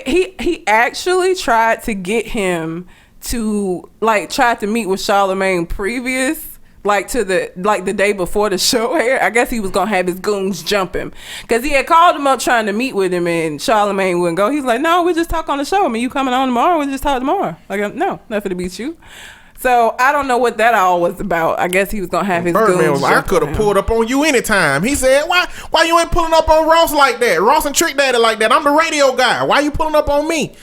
he actually tried to get him to, like, tried to meet with Charlemagne previous, like, to the day before the show aired. I guess he was gonna have his goons jump him, because he had called him up trying to meet with him, and Charlemagne wouldn't go. He's like, no, we just talk on the show. I mean, you coming on tomorrow? We just talk tomorrow. Like, no, nothing to beat you. So I don't know what that all was about. I guess he was gonna have his Birdman was like, I could have pulled up on you anytime. He said, why you ain't pulling up on Ross like that? Ross and Trick Daddy like that. I'm the radio guy. Why you pulling up on me?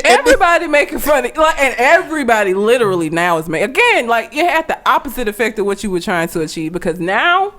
Everybody making fun of, like, and everybody literally now is making, again, like, you had the opposite effect of what you were trying to achieve, because now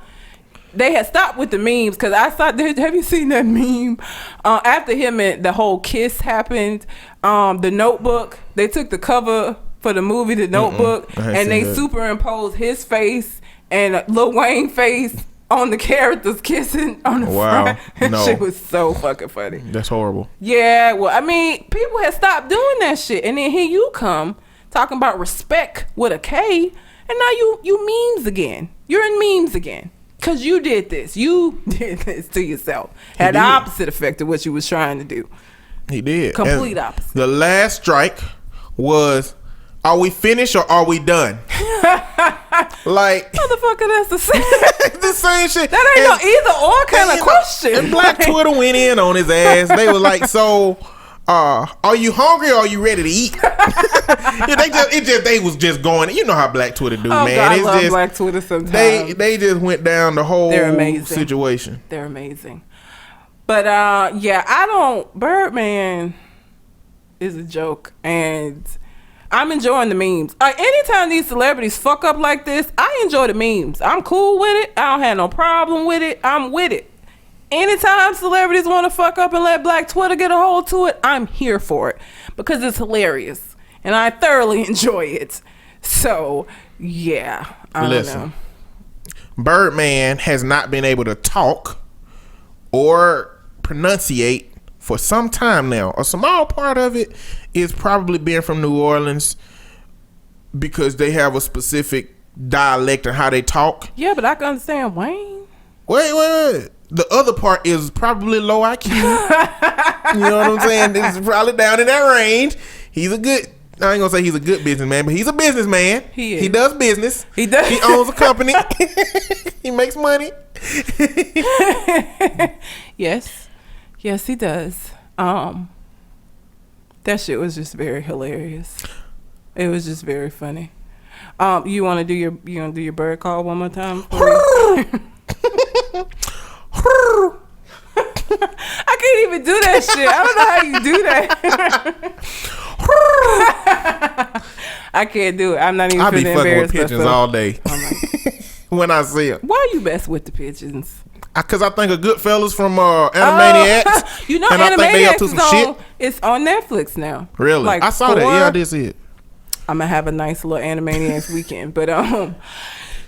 they had stopped with the memes. Because I thought, have you seen that meme? After him and the whole kiss happened, the Notebook, they took the cover for the movie The Notebook, and they superimposed his face and Lil Wayne face on the characters kissing on the front. That shit was so fucking funny. That's horrible. Yeah, well, I mean, people had stopped doing that shit, and then here you come talking about respect with a K, and now you memes again. You're in memes again. Because you did this. You did this to yourself. Had the opposite effect of what you was trying to do. He did. Complete opposite. The last strike was Are we finished or are we done? Like, motherfucker, that's the same. the same shit. That ain't no either or kind of question. And Black Twitter went in on his ass. They were like, so, are you hungry or are you ready to eat? They was just going. You know how Black Twitter do, man. God, It's I love just Black Twitter sometimes. They just went down the whole situation. They're amazing. But Birdman is a joke, and I'm enjoying the memes. Anytime these celebrities fuck up like this, I enjoy the memes. I'm cool with it. I don't have no problem with it. I'm with it. Anytime celebrities want to fuck up and let Black Twitter get a hold to it, I'm here for it because it's hilarious and I thoroughly enjoy it. So, yeah, I don't know. Birdman has not been able to talk or pronunciate for some time now. A small part of it is probably being from New Orleans because they have a specific dialect and how they talk. Yeah, but I can understand Wayne. Wait. The other part is probably low IQ. You know what I'm saying? It's probably down in that range. I ain't gonna say he's a good businessman, but he's a businessman. He is. He does business. He does. He owns a company. He makes money. Yes, he does. That shit was just very hilarious. It was just very funny. You want to do your bird call one more time? I can't even do that shit. I don't know how you do that. I can't do it. I'm not even. I be fucking with pigeons all day. When I see them. Why are you best with the pigeons? Because I think of Goodfellas from Animaniacs. You know, and Animaniacs I think they up to some shit. It's on Netflix now. Really? Like I saw that. Yeah, I did see it. I'm gonna have a nice little Animaniacs weekend, but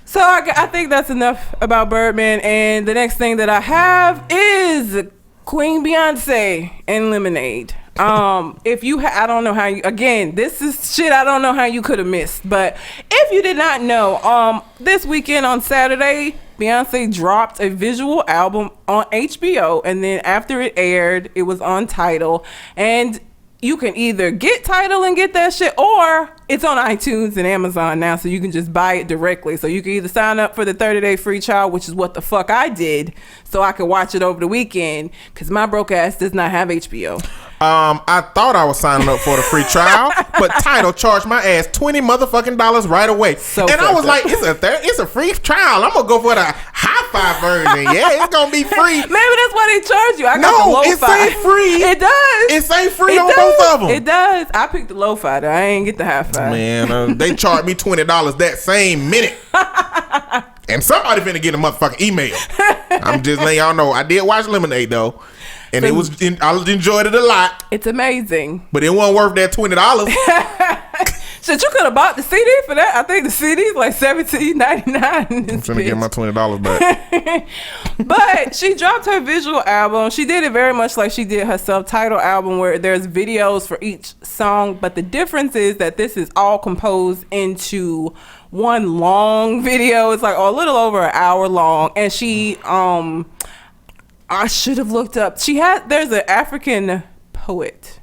So I think that's enough about Birdman. And the next thing that I have is Queen Beyonce and Lemonade. If you I don't know how you, again, this is shit I don't know how you could have missed, but if you did not know, this weekend on Saturday, Beyonce dropped a visual album on HBO, and then after it aired, it was on Tidal, and you can either get Tidal and get that shit, or it's on iTunes and Amazon now, so you can just buy it directly. So you can either sign up for the 30-day free trial, which is what the fuck I did, so I could watch it over the weekend, because my broke ass does not have HBO. I thought I was signing up for the free trial, but Tidal charged my ass $20 motherfucking right away. And I was like, it's a free trial. I'm gonna go for the hi-fi version. Yeah, it's gonna be free. Maybe that's why they charge you. I got the lo-fi. It say free. It does. It say free on both of them. It does. I picked the lo-fi though. I ain't get the hi-fi. Man, they charged me $20 that same minute. And somebody finna get a motherfucking email. I'm just letting y'all know. I did watch Lemonade though. And I enjoyed it a lot. It's amazing. But it wasn't worth that $20. Shit, you could have bought the CD for that. I think the CD is like $17.99. I'm trying to get my $20 back. But she dropped her visual album. She did it very much like she did her self-titled album, where there's videos for each song. But the difference is that this is all composed into one long video. It's like a little over an hour long. And she I should have looked up. There's an African poet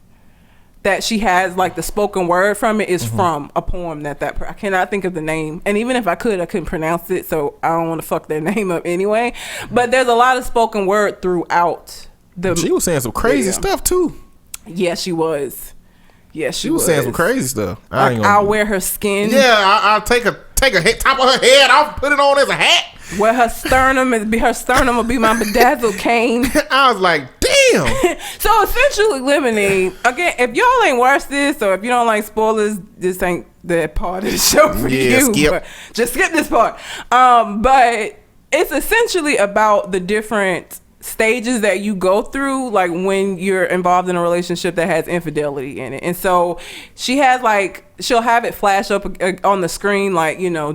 that she has, like the spoken word from it is from a poem I cannot think of the name. And even if I couldn't pronounce it, so I don't want to fuck their name up anyway. But there's a lot of spoken word throughout the She was saying some crazy stuff too. Yeah, she was. Yeah, she was saying some crazy stuff. I'll wear her skin. Yeah, I'll take a head, top of her head off, put it on as a hat. Where her sternum will be my bedazzled cane. I was like, damn. So essentially, Lemonade, again, if y'all ain't watched this, or if you don't like spoilers, this ain't the part of the show for you. Skip. Just skip this part. But it's essentially about the different stages that you go through, like when you're involved in a relationship that has infidelity in it. And so she'll have it flash up on the screen, like, you know,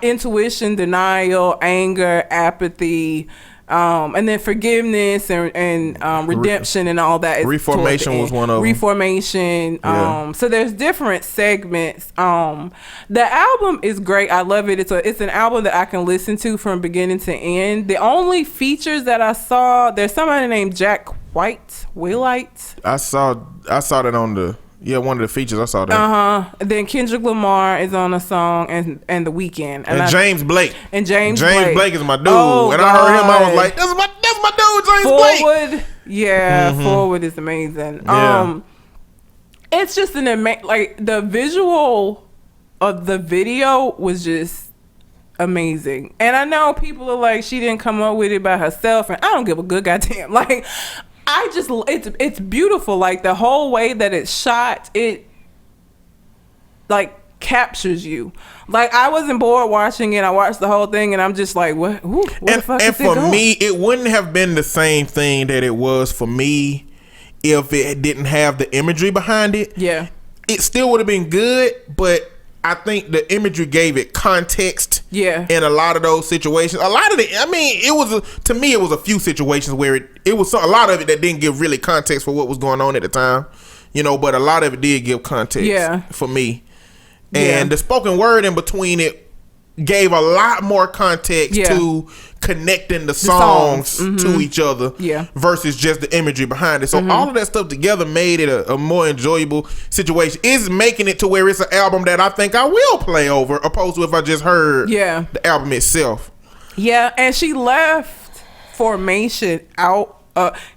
intuition, denial, anger, apathy, and then forgiveness and redemption and all that. Reformation was one of them. Reformation. Yeah. So there's different segments. The album is great. I love it. It's an album that I can listen to from beginning to end. The only features that I saw, there's somebody named Jack White. I saw that on the Yeah, one of the features I saw that. Then Kendrick Lamar is on a song, and The Weeknd, and James Blake. And James Blake is my dude. Oh, and I heard him, I was like, that's my dude, James Blake. Yeah, Forward is amazing. Yeah. It's just like the visual of the video was just amazing. And I know people are like, she didn't come up with it by herself, and I don't give a good goddamn. Like, it's beautiful. Like, the whole way that it's shot, it like captures you. Like, I wasn't bored watching it. I watched the whole thing, and I'm just like, what the fuck is it going? And for me, it wouldn't have been the same thing that it was for me if it didn't have the imagery behind it. Yeah, it still would have been good, but I think the imagery gave it context. Yeah. In a lot of those situations, to me, it was a few situations where it was a lot of it that didn't give really context for what was going on at the time, but a lot of it did give context. Yeah. For me, and the spoken word in between it gave a lot more context to connecting the songs to each other versus just the imagery behind it. So all of that stuff together made it a more enjoyable situation. It's making it to where it's an album that I think I will play over, opposed to if I just heard the album itself. Yeah, and she left Formation out.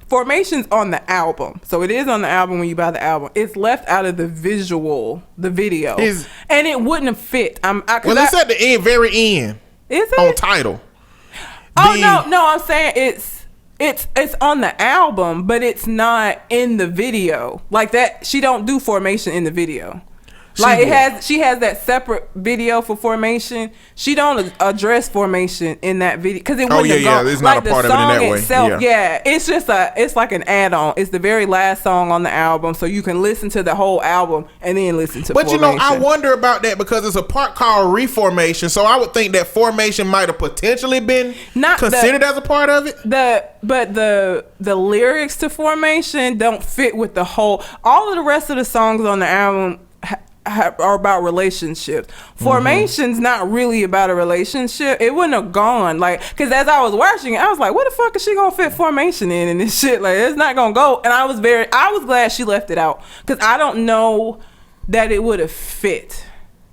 Formation's on the album, so it is on the album when you buy the album. It's left out of the video, and it wouldn't have fit. It's at the end, very end. Is it on Tidal? No, I'm saying it's on the album, but it's not in the video. Like that, she don't do Formation in the video. She has that separate video for Formation. She don't address Formation in that video because it wouldn't have gone. It's not a part of it in that way. Itself, it's just it's like an add-on. It's the very last song on the album, so you can listen to the whole album and then listen to. But Formation. I wonder about that because it's a part called Reformation, so I would think that Formation might have potentially been considered as a part of it. But the lyrics to Formation don't fit with the whole. All of the rest of the songs on the album are about relationships. Formation's not really about a relationship. It wouldn't have gone because as I was watching it, I was like, what the fuck is she gonna fit Formation in and this shit? Like, it's not gonna go. And I was glad she left it out because I don't know that it would have fit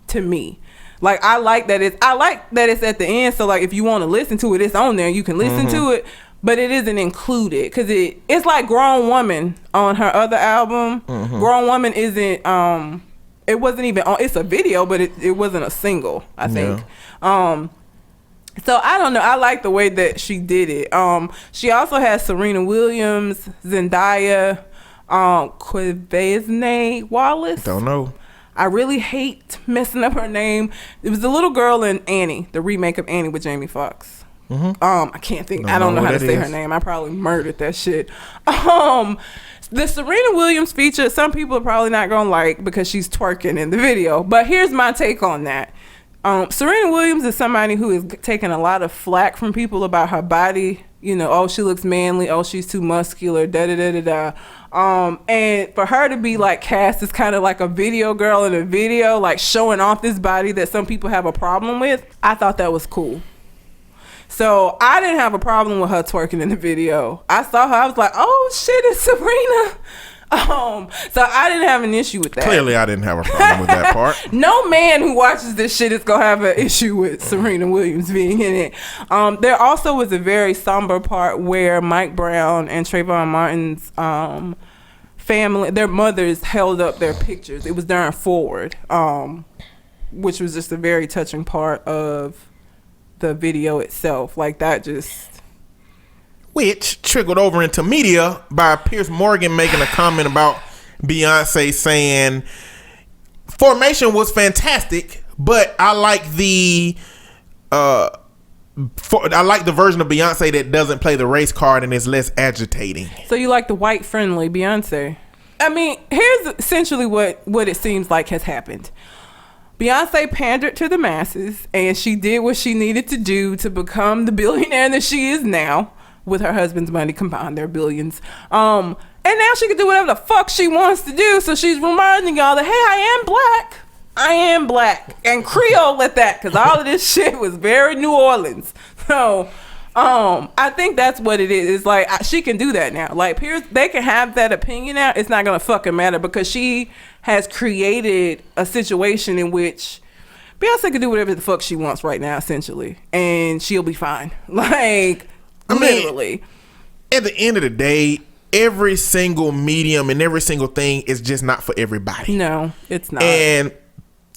to me. Like, I like that it's at the end. So like, if you want to listen to it, it's on there. You can listen to it. But it isn't included because it's like Grown Woman on her other album. Grown Woman isn't it wasn't even on. It's a video, but it wasn't a single, I think. So I don't know. I like the way that she did it. She also has Serena Williams, Zendaya, Quavesne Wallace. Don't know. I really hate messing up her name. It was the little girl in Annie, the remake of Annie with Jamie Foxx. I can't think. I don't know how to say her name. I probably murdered that shit. The Serena Williams feature, some people are probably not gonna like because she's twerking in the video. But here's my take on that. Serena Williams is somebody who is taking a lot of flack from people about her body. Oh, she looks manly. Oh, she's too muscular. Da da da da da. And for her to be like cast as kind of like a video girl in a video, like showing off this body that some people have a problem with, I thought that was cool. So I didn't have a problem with her twerking in the video. I saw her, I was like, oh shit, it's Serena. So I didn't have an issue with that. Clearly I didn't have a problem with that part. No man who watches this shit is gonna have an issue with Serena Williams being in it. There also was a very somber part where Mike Brown and Trayvon Martin's family, their mothers held up their pictures. It was during Forward, which was just a very touching part of the video itself. Like that just, which trickled over into media by Piers Morgan making a comment about Beyonce saying Formation was fantastic, but I like the version of Beyonce that doesn't play the race card and is less agitating. So you like the white friendly Beyonce? I mean, here's essentially what it seems like has happened. Beyonce pandered to the masses, and she did what she needed to do to become the billionaire that she is now, with her husband's money combined, their billions. And now she can do whatever the fuck she wants to do, so she's reminding y'all that, hey, I am black, and Creole at that, because all of this shit was very New Orleans. So I think that's what it is. It's like she can do that now. Like they can have that opinion now. It's not gonna fucking matter because she has created a situation in which Beyonce can do whatever the fuck she wants right now, essentially, and she'll be fine. Like, literally. At the end of the day, every single medium and every single thing is just not for everybody. No, it's not. And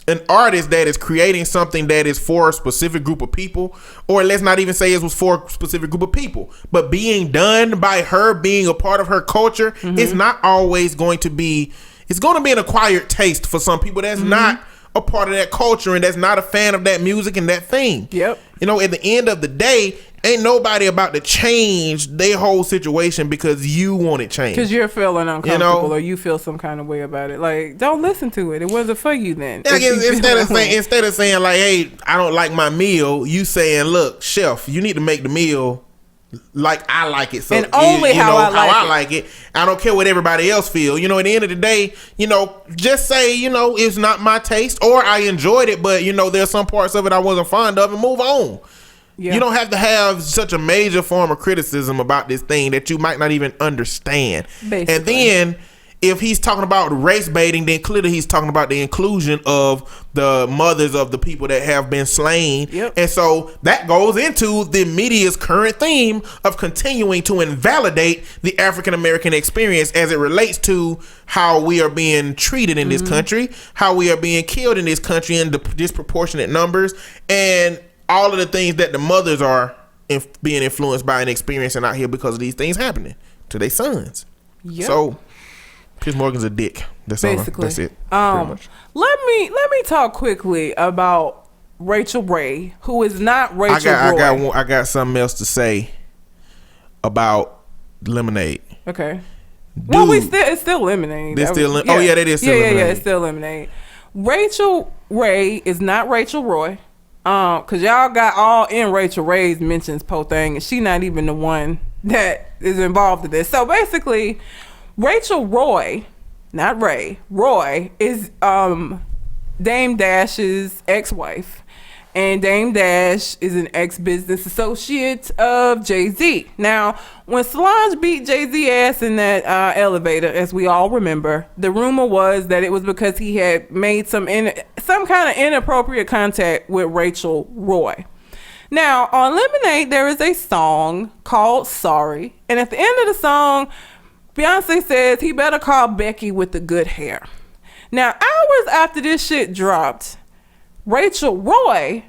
an artist that is creating something that is for a specific group of people, or let's not even say it was for a specific group of people, but being done by her, being a part of her culture, it's not always going to be, it's going to be an acquired taste for some people that's not a part of that culture and that's not a fan of that music and that thing. Yep. You know, at the end of the day, ain't nobody about to change their whole situation because you want it changed. Because you're feeling uncomfortable, or you feel some kind of way about it. Like, don't listen to it. It wasn't for you then. Like, instead of saying like, hey, I don't like my meal, you saying, look, chef, you need to make the meal like I like it. So and only how I like it. I don't care what everybody else feel. You know, at the end of the day, you know, just say, you know, it's not my taste, or I enjoyed it, but you know, there's some parts of it I wasn't fond of, and move on. Yeah. You don't have to have such a major form of criticism about this thing that you might not even understand. Basically. And then if he's talking about race baiting, then clearly he's talking about the inclusion of the mothers of the people that have been slain. Yep. And so that goes into the media's current theme of continuing to invalidate the African American experience as it relates to how we are being treated in this country, how we are being killed in this country in disproportionate numbers, and all of the things that the mothers are being influenced by and experiencing out here because of these things happening to their sons. Yep. So Piers Morgan's a dick. That's basically all. That's it. Let me talk quickly about Rachel Ray, who is not Rachel Roy. I got something else to say about Lemonade. Okay. Dude, well, it's still Lemonade. Oh yeah, that is still Lemonade. Yeah, it's still Lemonade. Rachel Ray is not Rachel Roy. Cause y'all got all in Rachel Ray's mentions po thing, and she not even the one that is involved in this. So basically, Rachel Roy, not Ray, Roy is Dame Dash's ex-wife, and Dame Dash is an ex-business associate of Jay-Z. Now, when Solange beat Jay-Z ass in that elevator, as we all remember, the rumor was that it was because he had made some kind of inappropriate contact with Rachel Roy. Now, on Lemonade, there is a song called Sorry, and at the end of the song, Beyonce says he better call Becky with the good hair. Now, hours after this shit dropped, Rachel Roy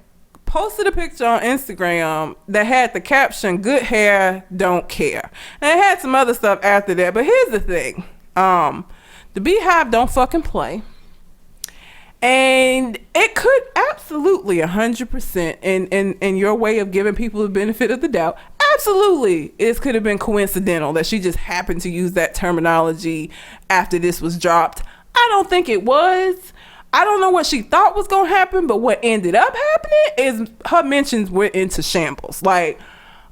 posted a picture on Instagram that had the caption, "Good hair, don't care." And it had some other stuff after that. But here's the thing. The Beehive don't fucking play. And it could absolutely 100% in your way of giving people the benefit of the doubt, absolutely it could have been coincidental that she just happened to use that terminology after this was dropped. I don't think it was. I don't know what she thought was going to happen, but what ended up happening is her mentions went into shambles. Like,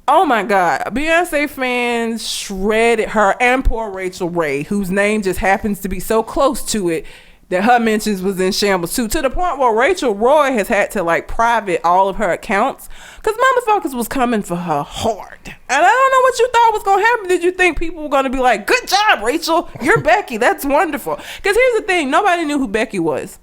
oh my God, Beyonce fans shredded her, and poor Rachel Ray, whose name just happens to be so close to it, that her mentions was in shambles too, to the point where Rachel Roy has had to like private all of her accounts because motherfuckers was coming for her hard. And I don't know what you thought was going to happen. Did you think people were going to be like, good job, Rachel, you're Becky, that's wonderful? Because here's the thing, nobody knew who Becky was.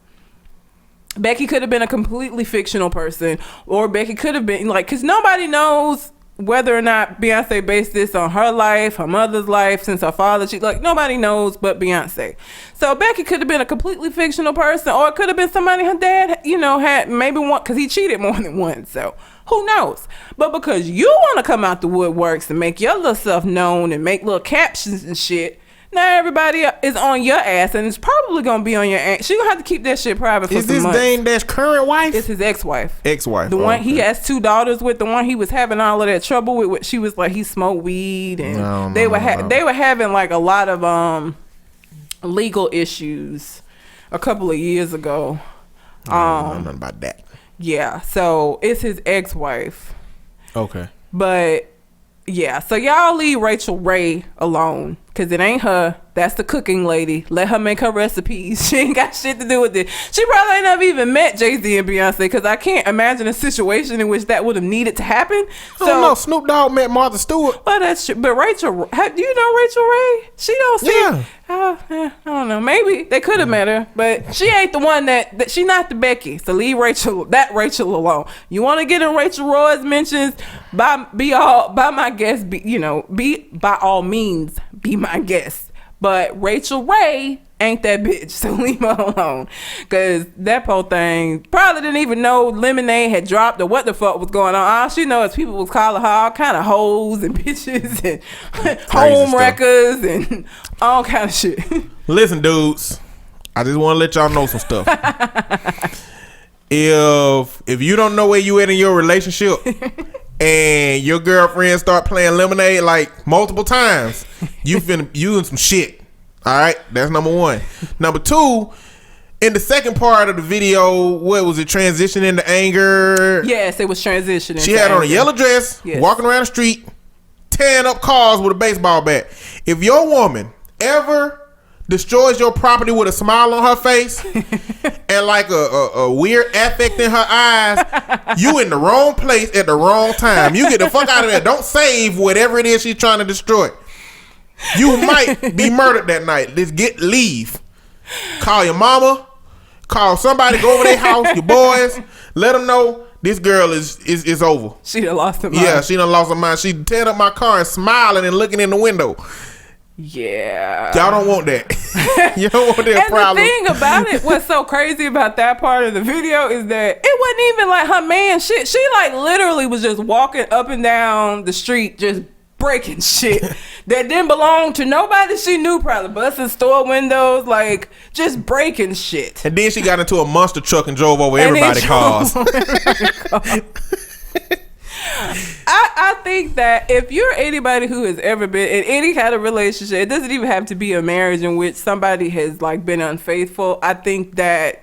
Becky could have been a completely fictional person, or Becky could have been like, because nobody knows whether or not Beyonce based this on her life, her mother's life, since her father, nobody knows but Beyonce. So Becky could have been a completely fictional person, or it could have been somebody her dad, had maybe one, because he cheated more than once. So who knows? But because you want to come out the woodworks and make your little self known and make little captions and shit, now everybody is on your ass, and it's probably gonna be on your ass. She gonna have to keep that shit private for some months. Is this Dame Dash current wife? It's his ex-wife. The one he has 2 daughters with. The one he was having all of that trouble with. She was like, he smoked weed, and they were having like a lot of legal issues a couple of years ago. I don't know nothing about that. Yeah, so it's his ex-wife. Okay. But yeah, so y'all leave Rachel Ray alone, because it ain't her, That's the cooking lady. Let her make her recipes. She ain't got shit to do with it. She probably ain't never even met Jay-Z and Beyonce, because I can't imagine a situation in which that would have needed to happen. I don't know. Snoop Dogg met Martha Stewart. Well, that's true. But Rachel, do you know Rachel Ray? She don't see. Yeah. I don't know. Maybe they could have met her, but she ain't the one that she not the Becky. So leave Rachel alone. You want to get in Rachel Roy's mentions? By my guest. Be by all means be my guest. But Rachel Ray ain't that bitch, so leave her alone. Because that poor thing probably didn't even know Lemonade had dropped or what the fuck was going on. All she knows is people was calling her all kind of hoes and bitches and home wreckers and all kind of shit. Listen, dudes, I just want to let y'all know some stuff. If you don't know where you at in your relationship and your girlfriend start playing Lemonade like multiple times, you in some shit. All right, that's number one. Number two, in the second part of the video, what was it, transitioning to anger? Yes, it was transitioning. She had on a yellow dress, walking around the street, tearing up cars with a baseball bat. If your woman ever destroys your property with a smile on her face and like a weird affect in her eyes, you in the wrong place at the wrong time. You get the fuck out of there. Don't save whatever it is she's trying to destroy. You might be murdered that night. Leave. Call your mama. Call somebody. Go over their house. Your boys. Let them know this girl is over. She done lost her mind. Yeah, she done lost her mind. She tearing up my car and smiling and looking in the window. Yeah. Y'all don't want that. You don't want that and problem. The thing about it, what's so crazy about that part of the video is that it wasn't even like her man shit. She like literally was just walking up and down the street just breaking shit that didn't belong to nobody she knew, probably busting store windows, like just breaking shit. And then she got into a monster truck and drove over everybody's cars. I think that if you're anybody who has ever been in any kind of relationship, it doesn't even have to be a marriage in which somebody has like been unfaithful. I think that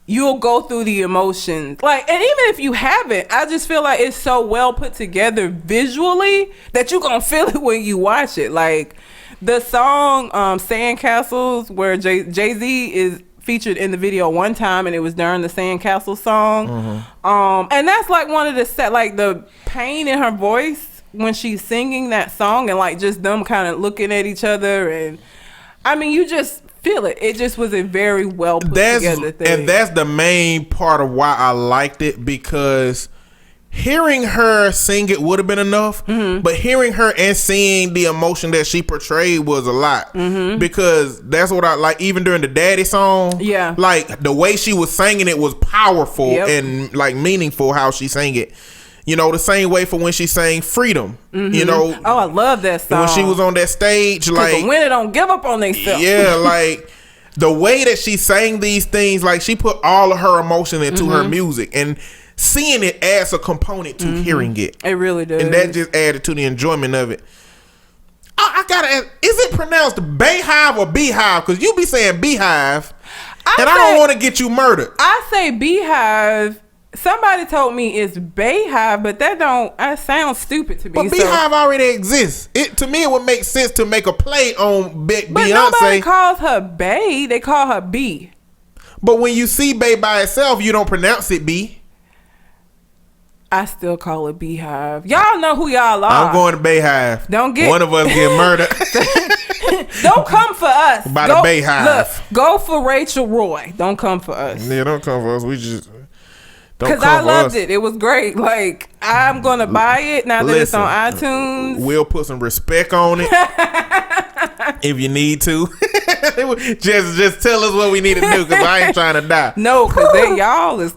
you'll go through the emotions. Like, and even if you haven't, I just feel like it's so well put together visually that you're gonna feel it when you watch it. Like the song Sandcastles, where Jay-Z is featured in the video one time, and it was during the Sandcastle song. And that's like one of the like the pain in her voice when she's singing that song, and like just them kind of looking at each other, and I mean you just feel it. It just was a very well put together thing. And that's the main part of why I liked it, because hearing her sing it would have been enough, but hearing her and seeing the emotion that she portrayed was a lot, because that's what I like. Even during the Daddy song, like the way she was singing it was powerful and like meaningful how she sang it. You know, the same way for when she sang Freedom. You know, I love that song. When she was on that stage, like the women don't give up on themselves. Yeah, like the way that she sang these things, like she put all of her emotion into her music, and seeing it adds a component to hearing it. It really does. And that just added to the enjoyment of it. I gotta ask, is it pronounced Bayhive or Beehive? Because you be saying Beehive, and I don't want to get you murdered. I say Beehive. Somebody told me it's Bayhive, but that sounds stupid to me. But Beehive already exists. To me, it would make sense to make a play on Beyonce. But nobody calls her Bay. They call her B. But when you see Bay by itself, you don't pronounce it B. I still call it Beehive. Y'all know who y'all are. I'm going to Bayhive. Don't get one of us get murdered. Don't come for us. By the Bayhive. Look, go for Rachel Roy. Don't come for us. Yeah, don't come for us. We just. Because I loved it. It was great. Like, I'm going to buy it now that it's on iTunes. We'll put some respect on it if you need to. just tell us what we need to do, because I ain't trying to die. No, because y'all is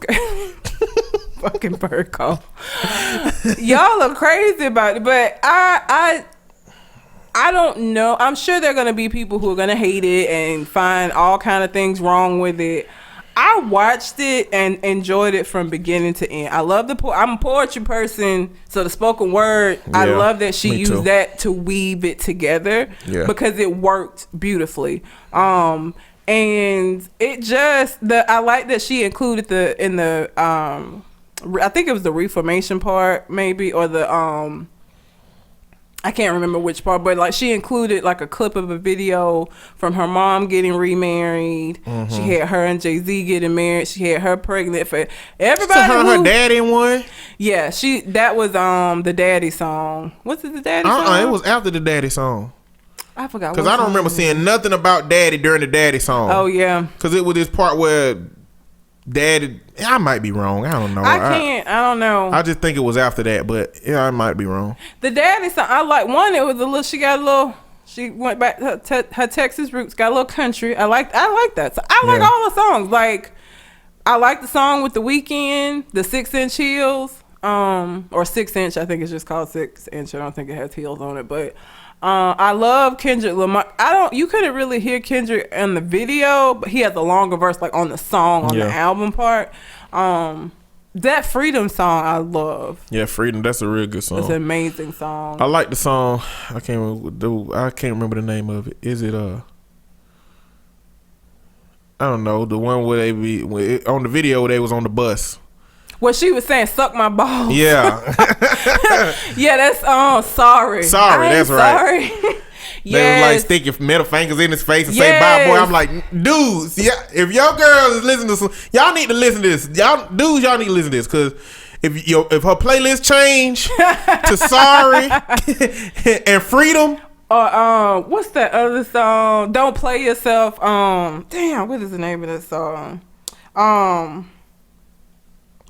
fucking bird call. Y'all are crazy about it. But I don't know. I'm sure there are going to be people who are going to hate it and find all kind of things wrong with it. I watched it and enjoyed it from beginning to end. I love I'm a poetry person, so the spoken word, I love that she used that to weave it together because it worked beautifully. And it just I like that she included I think it was the Reformation part maybe, or the I can't remember which part, but like she included like a clip of a video from her mom getting remarried. She had her and Jay-Z getting married. She had her pregnant for everybody. So her and her dad in one? Yeah, that was the daddy song. What's it, the daddy song? It was after the daddy song. I forgot. Because I don't remember seeing nothing about daddy during the daddy song. Oh yeah. Because it was this part where daddy, I might be wrong. I don't know. I don't know. I just think it was after that, but yeah, I might be wrong. The daddy song, I like one. It was a little. She went back to her Texas roots. Got a little country. I like that. So I like all the songs. Like I like the song with The Weeknd, the 6-inch heels, or 6-inch. I think it's just called 6-inch. I don't think it has heels on it, but. I love Kendrick Lamar. You couldn't really hear Kendrick in the video, but he has a longer verse like on the song, on the album part. That Freedom song I love. Yeah, Freedom, that's a real good song. It's an amazing song. I like the song. I can't remember the name of it. Is it I don't know, the one where they be on the video where they was on the bus. Well, she was saying, "Suck my balls." Yeah. Yeah, that's sorry. Sorry, that's right. Sorry. They was like stick your middle fingers in his face and say bye, boy. I'm like, dudes, yeah. If your girl is listening to some, y'all need to listen to this. Y'all need to listen to this because if her playlist change to Sorry and Freedom. Or what's that other song? Don't Play Yourself. Damn, what is the name of that song?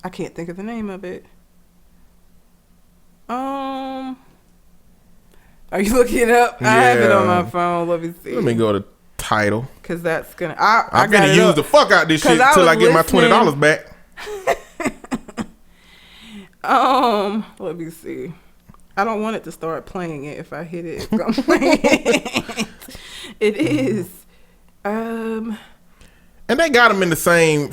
I can't think of the name of it. Are you looking it up? Yeah. I have it on my phone. Let me see. Let me go to Tidal. Cause that's gonna. I'm gonna use the fuck out this shit till I get my $20 back. Let me see. I don't want it to start playing it. If I hit it, it's gonna play it. It is. And they got them in the same.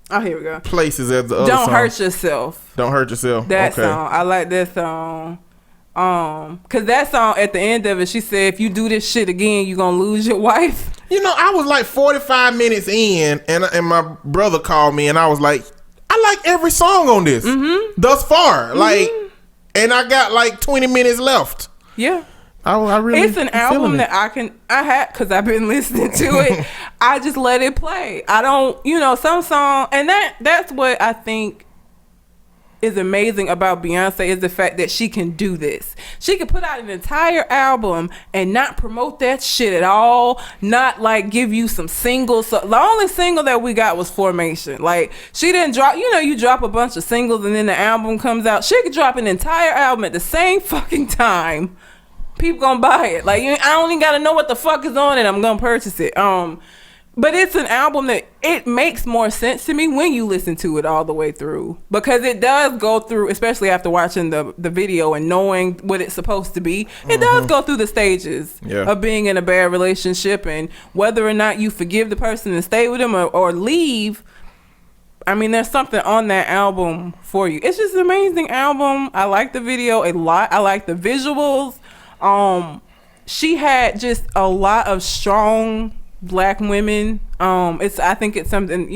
Oh, here we go. Places as the other Don't song. Hurt Yourself. Don't Hurt Yourself. That song. I like that song. Cause that song at the end of it, she said, if you do this shit again, you gonna lose your wife. You know, I was like 45 minutes in and my brother called me and I was like, I like every song on this thus far. Like, and I got like 20 minutes left. Yeah. I really it's an album that I had because I've been listening to it. I just let it play. I don't, some song, and that's what I think is amazing about Beyonce is the fact that she can do this. She can put out an entire album and not promote that shit at all, not like give you some singles. So the only single that we got was Formation. Like she didn't drop, you drop a bunch of singles and then the album comes out. She could drop an entire album at the same fucking time. People gonna buy it. Like I don't even gotta know what the fuck is on it. I'm gonna purchase it. But it's an album that it makes more sense to me when you listen to it all the way through, because it does go through, especially after watching the video and knowing what it's supposed to be. It does go through the stages of being in a bad relationship and whether or not you forgive the person and stay with them or leave. I mean, there's something on that album for you. It's just an amazing album. I like the video a lot. I like the visuals. She had just a lot of strong Black women. I think it's something,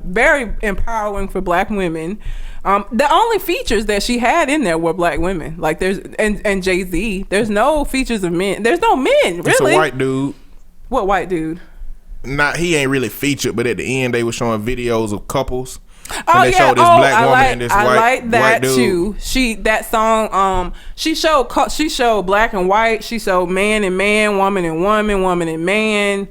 very empowering for Black women. The only features that she had in there were Black women. Like and Jay-Z. There's no features of men. There's no men, really. It's a white dude. What white dude? He ain't really featured, but at the end they were showing videos of couples. Oh, and they showed this Black woman and this I like that white dude. too. That song, she showed black and white. She showed man and man, woman and woman, woman and man.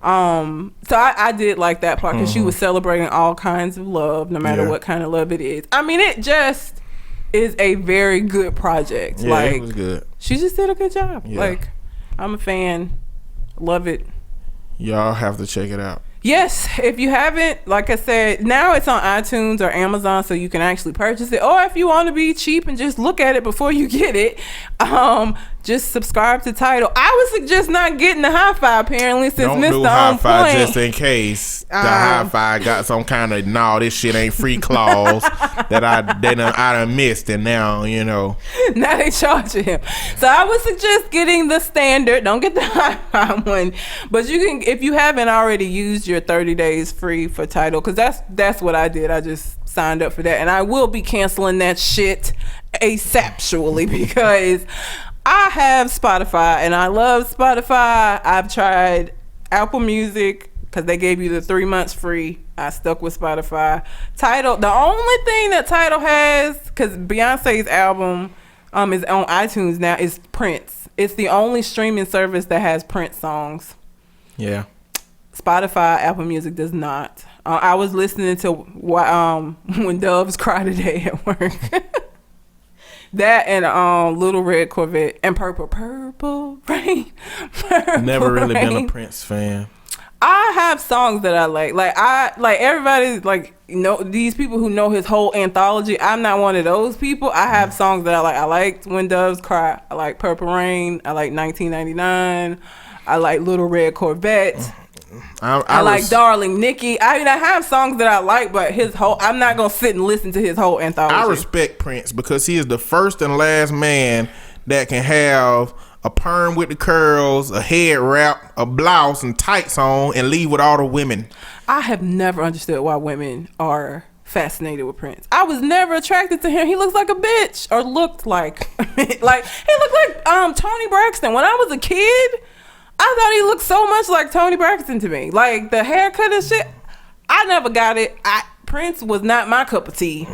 So I did like that part because she was celebrating all kinds of love, no matter what kind of love it is. I mean, it just is a very good project. Yeah, it was good. She just did a good job. Yeah. Like, I'm a fan. Love it. Y'all have to check it out. Yes, if you haven't, like I said, now it's on iTunes or Amazon, so you can actually purchase it. Or if you want to be cheap and just look at it before you get it, just subscribe to Tidal. I would suggest not getting the hi-fi apparently, since Don't Mr. do On hi-fi Point just in case the hi-fi got some kind of this shit ain't free clause that I done missed, and now now they charging him. So I would suggest getting the standard. Don't get the hi-fi one, but you can, if you haven't already used your 30 days free for Tidal, because that's what I did. I just signed up for that, and I will be canceling that shit asexually because I have Spotify and I love Spotify. I've tried Apple Music because they gave you the 3 months free. I stuck with Spotify. Tidal, the only thing that Tidal has, because Beyonce's album is on iTunes now, is Prince. It's the only streaming service that has Prince songs. Yeah. Spotify, Apple Music does not. I was listening to When Doves Cry Today at work. That and Little Red Corvette and Purple Rain. Never really been a Prince fan. I have songs that I like everybody these people who know his whole anthology. I'm not one of those people. I have songs that I like. I liked When Doves Cry. I like Purple Rain. I like 1999. I like Little Red Corvette. I like Darling Nikki. I have songs that I like, but I'm not gonna sit and listen to his whole anthology. I respect Prince because he is the first and last man that can have a perm with the curls, a head wrap, a blouse and tights on, and leave with all the women. I have never understood why women are fascinated with Prince. I was never attracted to him. He looks like a bitch, or looked like he looked like Tony Braxton. When I was a kid, I thought he looked so much like Tony Braxton to me. Like the haircut and shit. I never got it. Prince was not my cup of tea.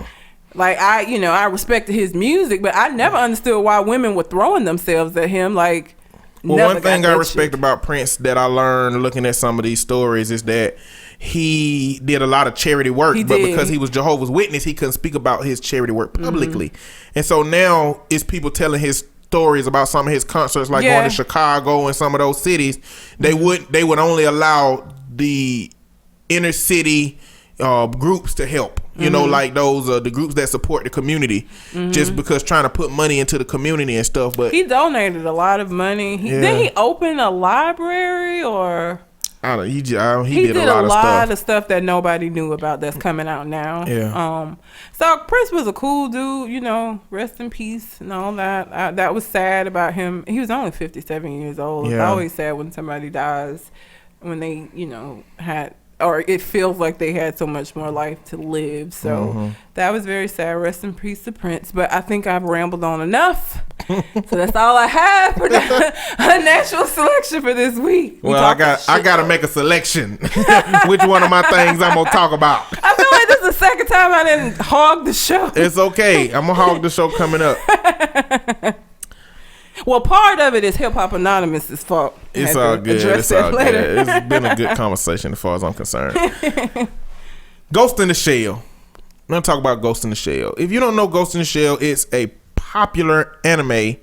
Like I respected his music, but I never understood why women were throwing themselves at him. Like, one thing I respect about Prince that I learned looking at some of these stories is that he did a lot of charity work, but because he was Jehovah's Witness, he couldn't speak about his charity work publicly. And so now it's people telling his stories about some of his concerts, like going to Chicago and some of those cities. They would only allow the inner city groups to help. You know, like those the groups that support the community, just because trying to put money into the community and stuff. But he donated a lot of money. Did he open a library or? I don't know. He did a lot of stuff that nobody knew about that's coming out now. Yeah. So Prince was a cool dude. Rest in peace and all that. That was sad about him. He was only 57 years old. Yeah. It's always sad when somebody dies, when they had. Or it feels like they had so much more life to live. So that was very sad. Rest in peace to Prince. But I think I've rambled on enough. So that's all I have for the natural selection for this week. Well, I got to make a selection. Which one of my things I'm going to talk about? I feel like this is the second time I didn't hog the show. It's okay. I'm going to hog the show coming up. Well, part of it is Hip Hop Anonymous' fault. It's all good. It's all good. It's been a good conversation as far as I'm concerned. Ghost in the Shell. I'm going to talk about Ghost in the Shell. If you don't know Ghost in the Shell, it's a popular anime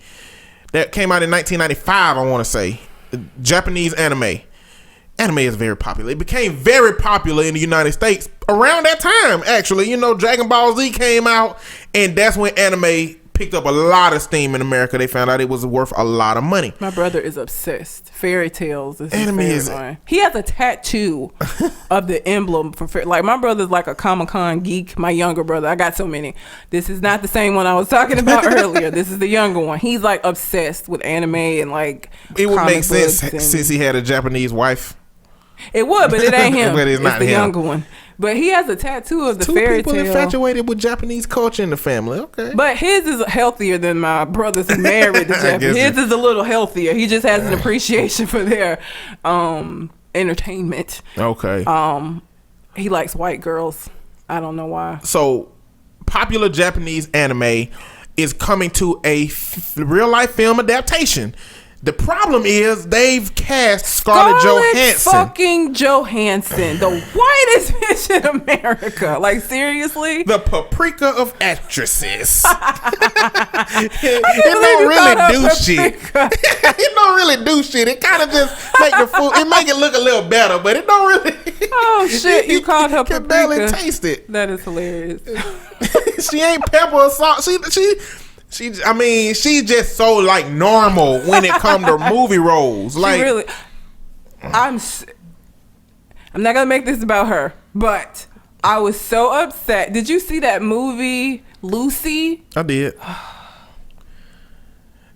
that came out in 1995, I want to say. Japanese anime. Anime is very popular. It became very popular in the United States around that time, actually. Dragon Ball Z came out, and that's when anime picked up a lot of steam in America. They found out it was worth a lot of money. My brother is obsessed. Fairy Tales is his favorite one. He has a tattoo of the emblem from my brother's like a Comic-Con geek. My younger brother, I got so many. This is not the same one I was talking about earlier. This is the younger one. He's like obsessed with anime and like it would make sense since he had a Japanese wife. It would, but it ain't him. But it's not the him. Younger one. But he has a tattoo of the fairy tale. 2 people infatuated with Japanese culture in the family. Okay. But his is healthier than my brother's who married the Japanese. His is a little healthier. He just has an appreciation for their entertainment. Okay. He likes white girls. I don't know why. So, popular Japanese anime is coming to a real-life film adaptation. The problem is they've cast Scarlett Johansson. Fucking Johansson, the whitest bitch in America. Like, seriously? The paprika of actresses. It don't really do shit. It don't really do shit. It kind of just make the food. It make it look a little better, but it don't really. Oh shit! You called her paprika. Can barely taste it. That is hilarious. She ain't pepper or salt. She's just so like normal when it comes to movie roles. Like, really, I'm not gonna make this about her, but I was so upset. Did you see that movie Lucy? I did.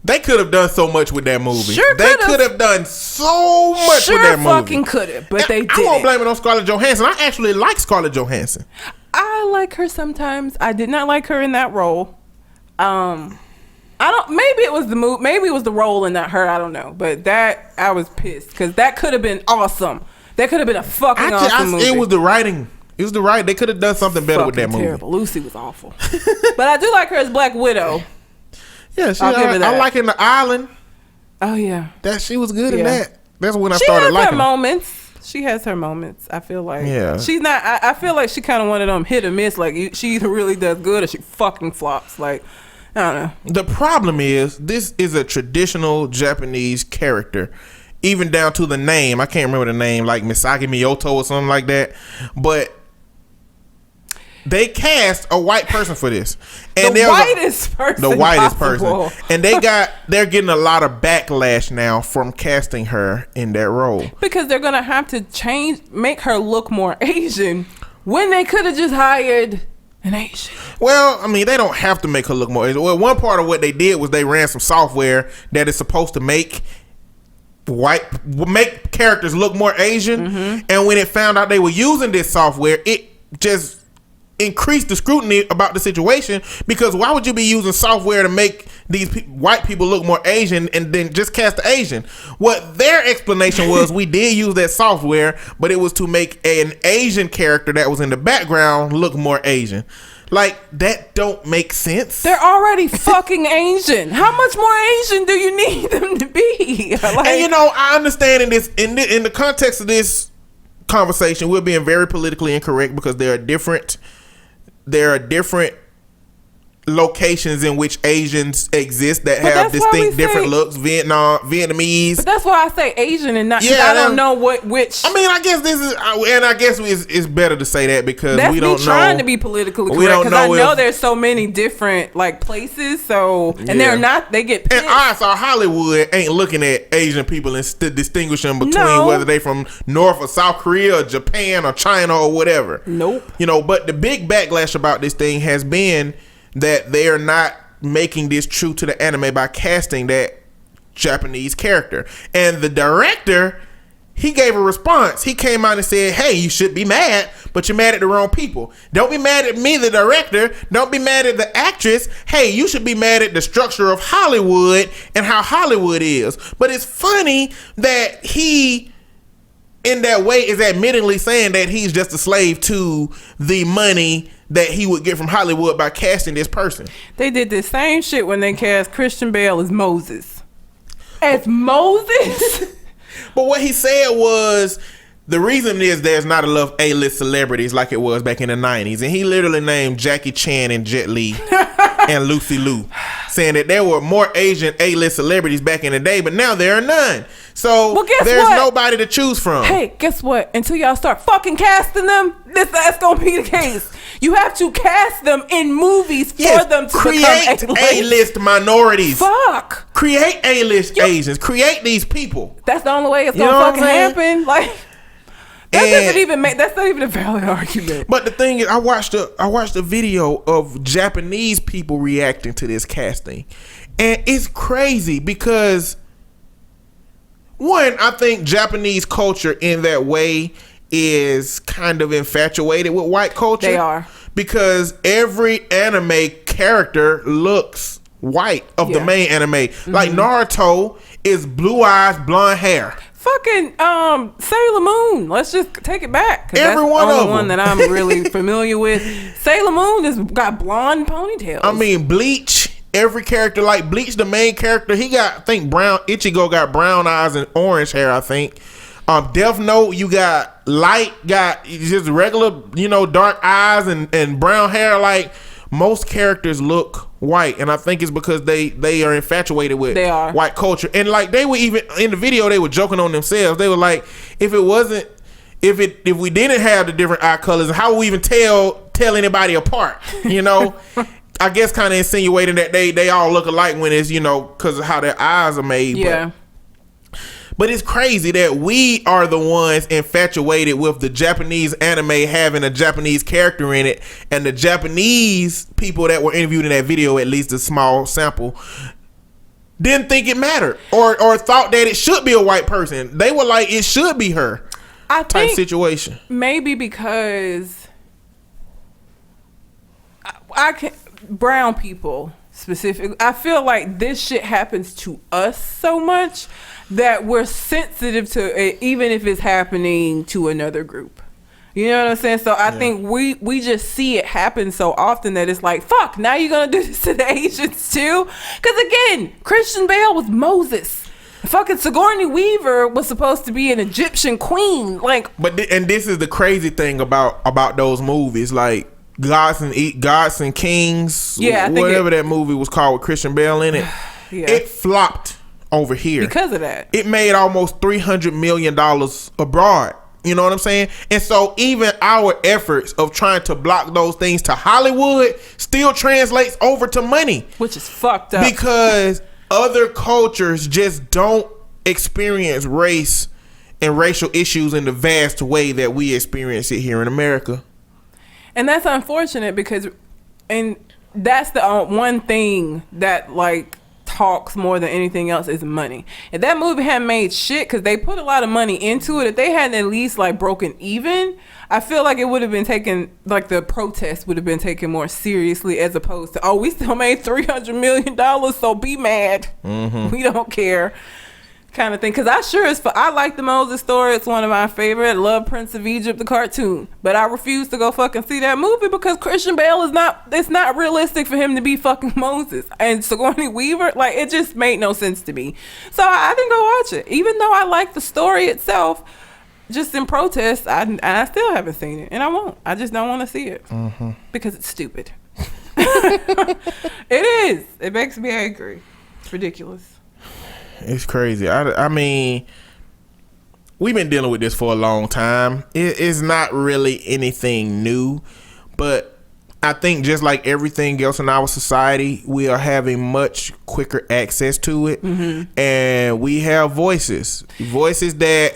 They could have done so much with that movie. They could have done so much with that movie. Fucking could have, but they didn't. I won't blame it on Scarlett Johansson. I actually like Scarlett Johansson. I like her sometimes. I did not like her in that role. I don't. Maybe it was the move. Maybe it was the role and not her. I don't know. But that I was pissed because that could have been awesome. That could have been a fucking awesome movie. It was the writing. It was the right. They could have done something better with that movie. Terrible. Lucy was awful. But I do like her as Black Widow. Yeah, I like in The Island. Oh yeah, that she was good in that. That's when I started liking her. She has her moments. I feel like she's not. I feel like she kind of one of them hit or miss. Like she either really does good or she fucking flops. Like I don't know. The problem is this is a traditional Japanese character, even down to the name. I can't remember the name, like Misaki Miyoto or something like that. But they cast a white person for this, and the whitest person, and they're getting a lot of backlash now from casting her in that role because they're gonna have to make her look more Asian when they could have just hired an Asian. Well, I mean, they don't have to make her look more Asian. Well, one part of what they did was they ran some software that is supposed to make characters look more Asian, and when it found out they were using this software, it just increase the scrutiny about the situation, because why would you be using software to make these white people look more Asian and then just cast the Asian? What their explanation was, we did use that software, but it was to make an Asian character that was in the background look more Asian. Like, that don't make sense. They're already fucking Asian. How much more Asian do you need them to be? And I understand in the context of this conversation, we're being very politically incorrect because there are different locations in which Asians exist that have distinct different looks. Vietnamese. But that's why I say Asian and not. I don't know which. I mean, I guess this is, and I guess it's better to say that because we don't know. Trying to be politically correct because I know there's so many different places. So they're not. They get picked. And so Hollywood ain't looking at Asian people and distinguish them between whether they from North or South Korea or Japan or China or whatever. Nope. But the big backlash about this thing has been that they are not making this true to the anime by casting that Japanese character. And the director, he gave a response. He came out and said, hey, you should be mad, but you're mad at the wrong people. Don't be mad at me, the director. Don't be mad at the actress. Hey, you should be mad at the structure of Hollywood and how Hollywood is. But it's funny that he, in that way, is admittingly saying that he's just a slave to the money that he would get from Hollywood by casting this person. They did the same shit when they cast Christian Bale as Moses. As Moses? But what he said was, the reason is there's not enough A-list celebrities like it was back in the 90s. And he literally named Jackie Chan and Jet Li and Lucy Liu, saying that there were more Asian A-list celebrities back in the day, but now there are none. So there's nobody to choose from. Hey, guess what? Until y'all start fucking casting them, that's gonna be the case. You have to cast them in movies for them to create A-list minorities. Fuck. Create A-list Asians. Create these people. That's the only way it's gonna fucking happen. Like, that's not even a valid argument. But the thing is, I watched a video of Japanese people reacting to this casting, and it's crazy because, one, I think Japanese culture in that way is kind of infatuated with white culture. They are. Because every anime character looks white of the main anime. Mm-hmm. Like Naruto is blue eyes, blonde hair. Fucking Sailor Moon. Let's just take it back. Every that's one the of only one that I'm really familiar with. Sailor Moon has got blonde ponytails. I mean, Bleach. Every character, like Bleach, the main character, he got, I think, Ichigo got brown eyes and orange hair, I think. Death Note, you got Light, got just regular, dark eyes and brown hair. Like, most characters look white, and I think it's because they are infatuated with white culture. And like, they were even in the video, they were joking on themselves. They were like, if we didn't have the different eye colors, how would we even tell anybody apart? I guess kind of insinuating that they all look alike when it's, because of how their eyes are made. Yeah. But it's crazy that we are the ones infatuated with the Japanese anime having a Japanese character in it, and the Japanese people that were interviewed in that video, at least a small sample, didn't think it mattered or thought that it should be a white person. They were like, it should be her. Type situation. Maybe because brown people specific. I feel like this shit happens to us so much that we're sensitive to it, even if it's happening to another group. You know what I'm saying? So I think we just see it happen so often that it's like, fuck, now you're gonna do this to the Asians too? Because again, Christian Bale was Moses. Fucking Sigourney Weaver was supposed to be an Egyptian queen. Like, and this is the crazy thing about those movies, like Gods and Kings, whatever that movie was called with Christian Bale in it. It flopped over here because of that. It made almost $300 million abroad. You know what I'm saying? And so even our efforts of trying to block those things to Hollywood still translates over to money, which is fucked up because other cultures just don't experience race and racial issues in the vast way that we experience it here in America. And that's unfortunate because, and that's the one thing that like talks more than anything else is money. If that movie hadn't made shit, because they put a lot of money into it, if they hadn't at least like broken even, I feel like it would have been taken, like the protest would have been taken more seriously, as opposed to, oh, we still made $300 million, so be mad. We don't care, kind of thing. Because I like the Moses story. It's one of my favorite. I love Prince of Egypt, the cartoon. But I refuse to go fucking see that movie because Christian Bale it's not realistic for him to be fucking Moses. And Sigourney Weaver, like, it just made no sense to me. So I didn't go watch it. Even though I like the story itself, just in protest, I still haven't seen it. And I won't. I just don't want to see it. Because it's stupid. It is. It makes me angry. It's ridiculous. It's crazy. I mean, we've been dealing with this for a long time. It's not really anything new, but I think just like everything else in our society, we are having much quicker access to it. And we have voices that,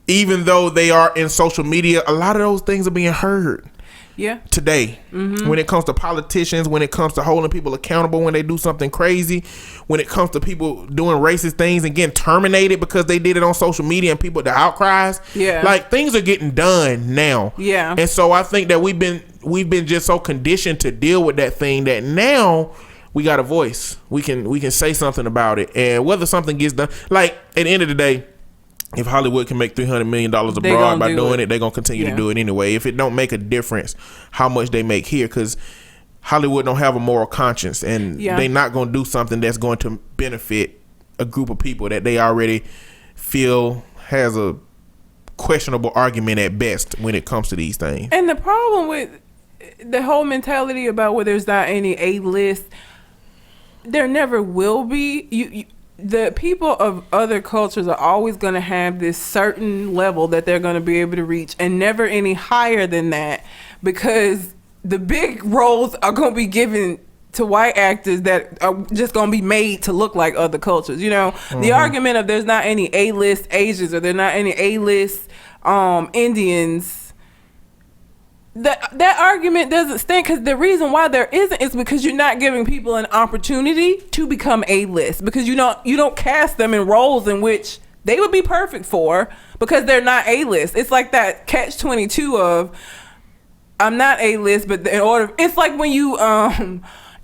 even though they are in social media, a lot of those things are being heard. Today, when it comes to politicians, when it comes to holding people accountable when they do something crazy, when it comes to people doing racist things and getting terminated because they did it on social media and the outcries, like, things are getting done now. And so I think that we've been just so conditioned to deal with that thing that now we got a voice. We can say something about it, and whether something gets done, like, at the end of the day, if Hollywood can make $300 million abroad by doing it, they're going to continue to do it anyway. If it don't make a difference how much they make here, because Hollywood don't have a moral conscience, and they're not going to do something that's going to benefit a group of people that they already feel has a questionable argument at best when it comes to these things. And the problem with the whole mentality about where there's not any A-list, there never will be. The people of other cultures are always going to have this certain level that they're going to be able to reach, and never any higher than that, because the big roles are going to be given to white actors that are just going to be made to look like other cultures. You know, the argument of there's not any A-list Asians or there's not any A-list Indians, that argument doesn't stand, because the reason why there isn't is because you're not giving people an opportunity to become A-list, because you don't cast them in roles in which they would be perfect for, because they're not A-list. It's like that catch-22 of, I'm not A-list, but in order, it's like when you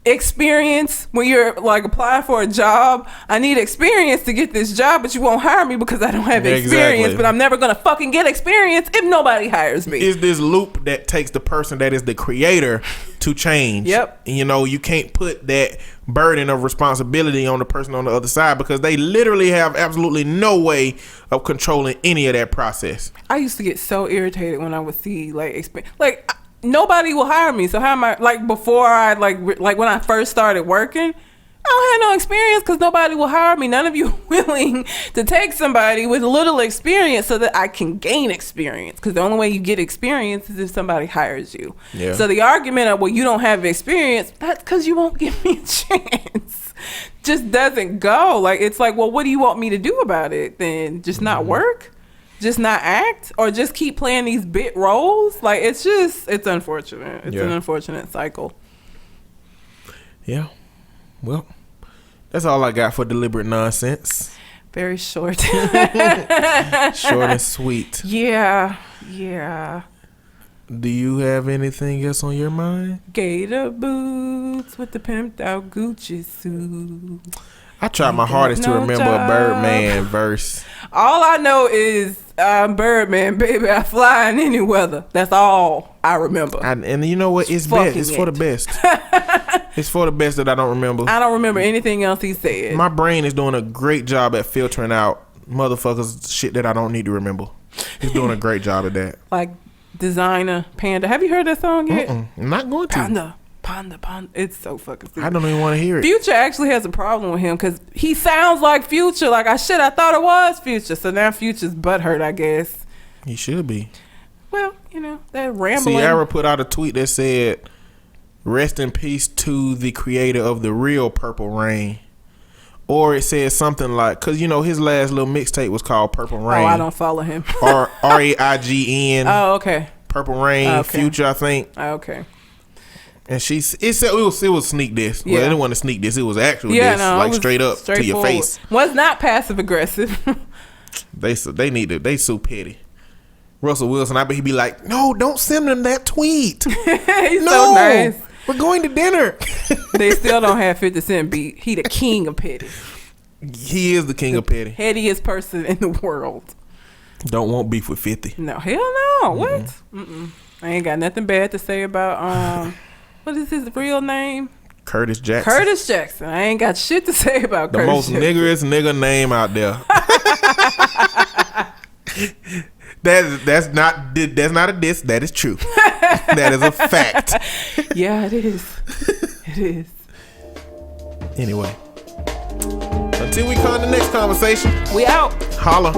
experience, when you're like applying for a job, I need experience to get this job, but you won't hire me because I don't have experience. But I'm never gonna fucking get experience if nobody hires me. It's this loop that takes the person that is the creator to change. You know, you can't put that burden of responsibility on the person on the other side, because they literally have absolutely no way of controlling any of that process. I used to get so irritated when I would see nobody will hire me. So how am I, like, before I like when I first started working, I don't have no experience because nobody will hire me. None of you are willing to take somebody with little experience so that I can gain experience, because the only way you get experience is if somebody hires you. So the argument of, well, you don't have experience, that's because you won't give me a chance, just doesn't go. Like, it's like, well, what do you want me to do about it then? Just not work? Just not act? Or just keep playing these bit roles? Like, it's unfortunate. It's an unfortunate cycle. Yeah. Well, that's all I got for deliberate nonsense. Very short. Short and sweet. Yeah. Do you have anything else on your mind? Gator boots with the pimped out Gucci suit. I tried my hardest to remember a Birdman verse. All I know is Birdman, baby, I fly in any weather. That's all I remember. And you know what? It's best. It's for the best. It's for the best that I don't remember. I don't remember anything else he said. My brain is doing a great job at filtering out motherfuckers shit that I don't need to remember. He's doing a great job at that. Like Designer, Panda. Have you heard that song yet? I'm not going to. Panda. It's so fucking stupid. I don't even want to hear it. Future actually has a problem with him because he sounds like Future. Like, I thought it was Future. So now Future's butthurt, I guess. He should be. Well, that rambling. Ciara put out a tweet that said, "Rest in peace to the creator of the real Purple Rain." Or it said something like, because his last little mixtape was called Purple Rain. Oh, I don't follow him. RAIGN. Oh, okay. Purple Rain, okay. Future, I think. Okay. And it said it was sneak this. Yeah. Well, I didn't want to sneak this. It was actual this, like straight up to your face. Was not passive aggressive. They so petty. Russell Wilson, I bet he'd be like, "No, don't send them that tweet." He's so nice. We're going to dinner. They still don't have 50 Cent beat. He the king of petty. He is the king of petty. Pettiest person in the world. Don't want beef with 50. No, hell no. What? Mm-mm. I ain't got nothing bad to say about what is his real name? Curtis Jackson. Curtis Jackson. I ain't got shit to say about the most niggerest nigga name out there. That's not a diss. That is true. That is a fact. Yeah, it is. It is. Anyway, until we come to the next conversation, we out. Holla.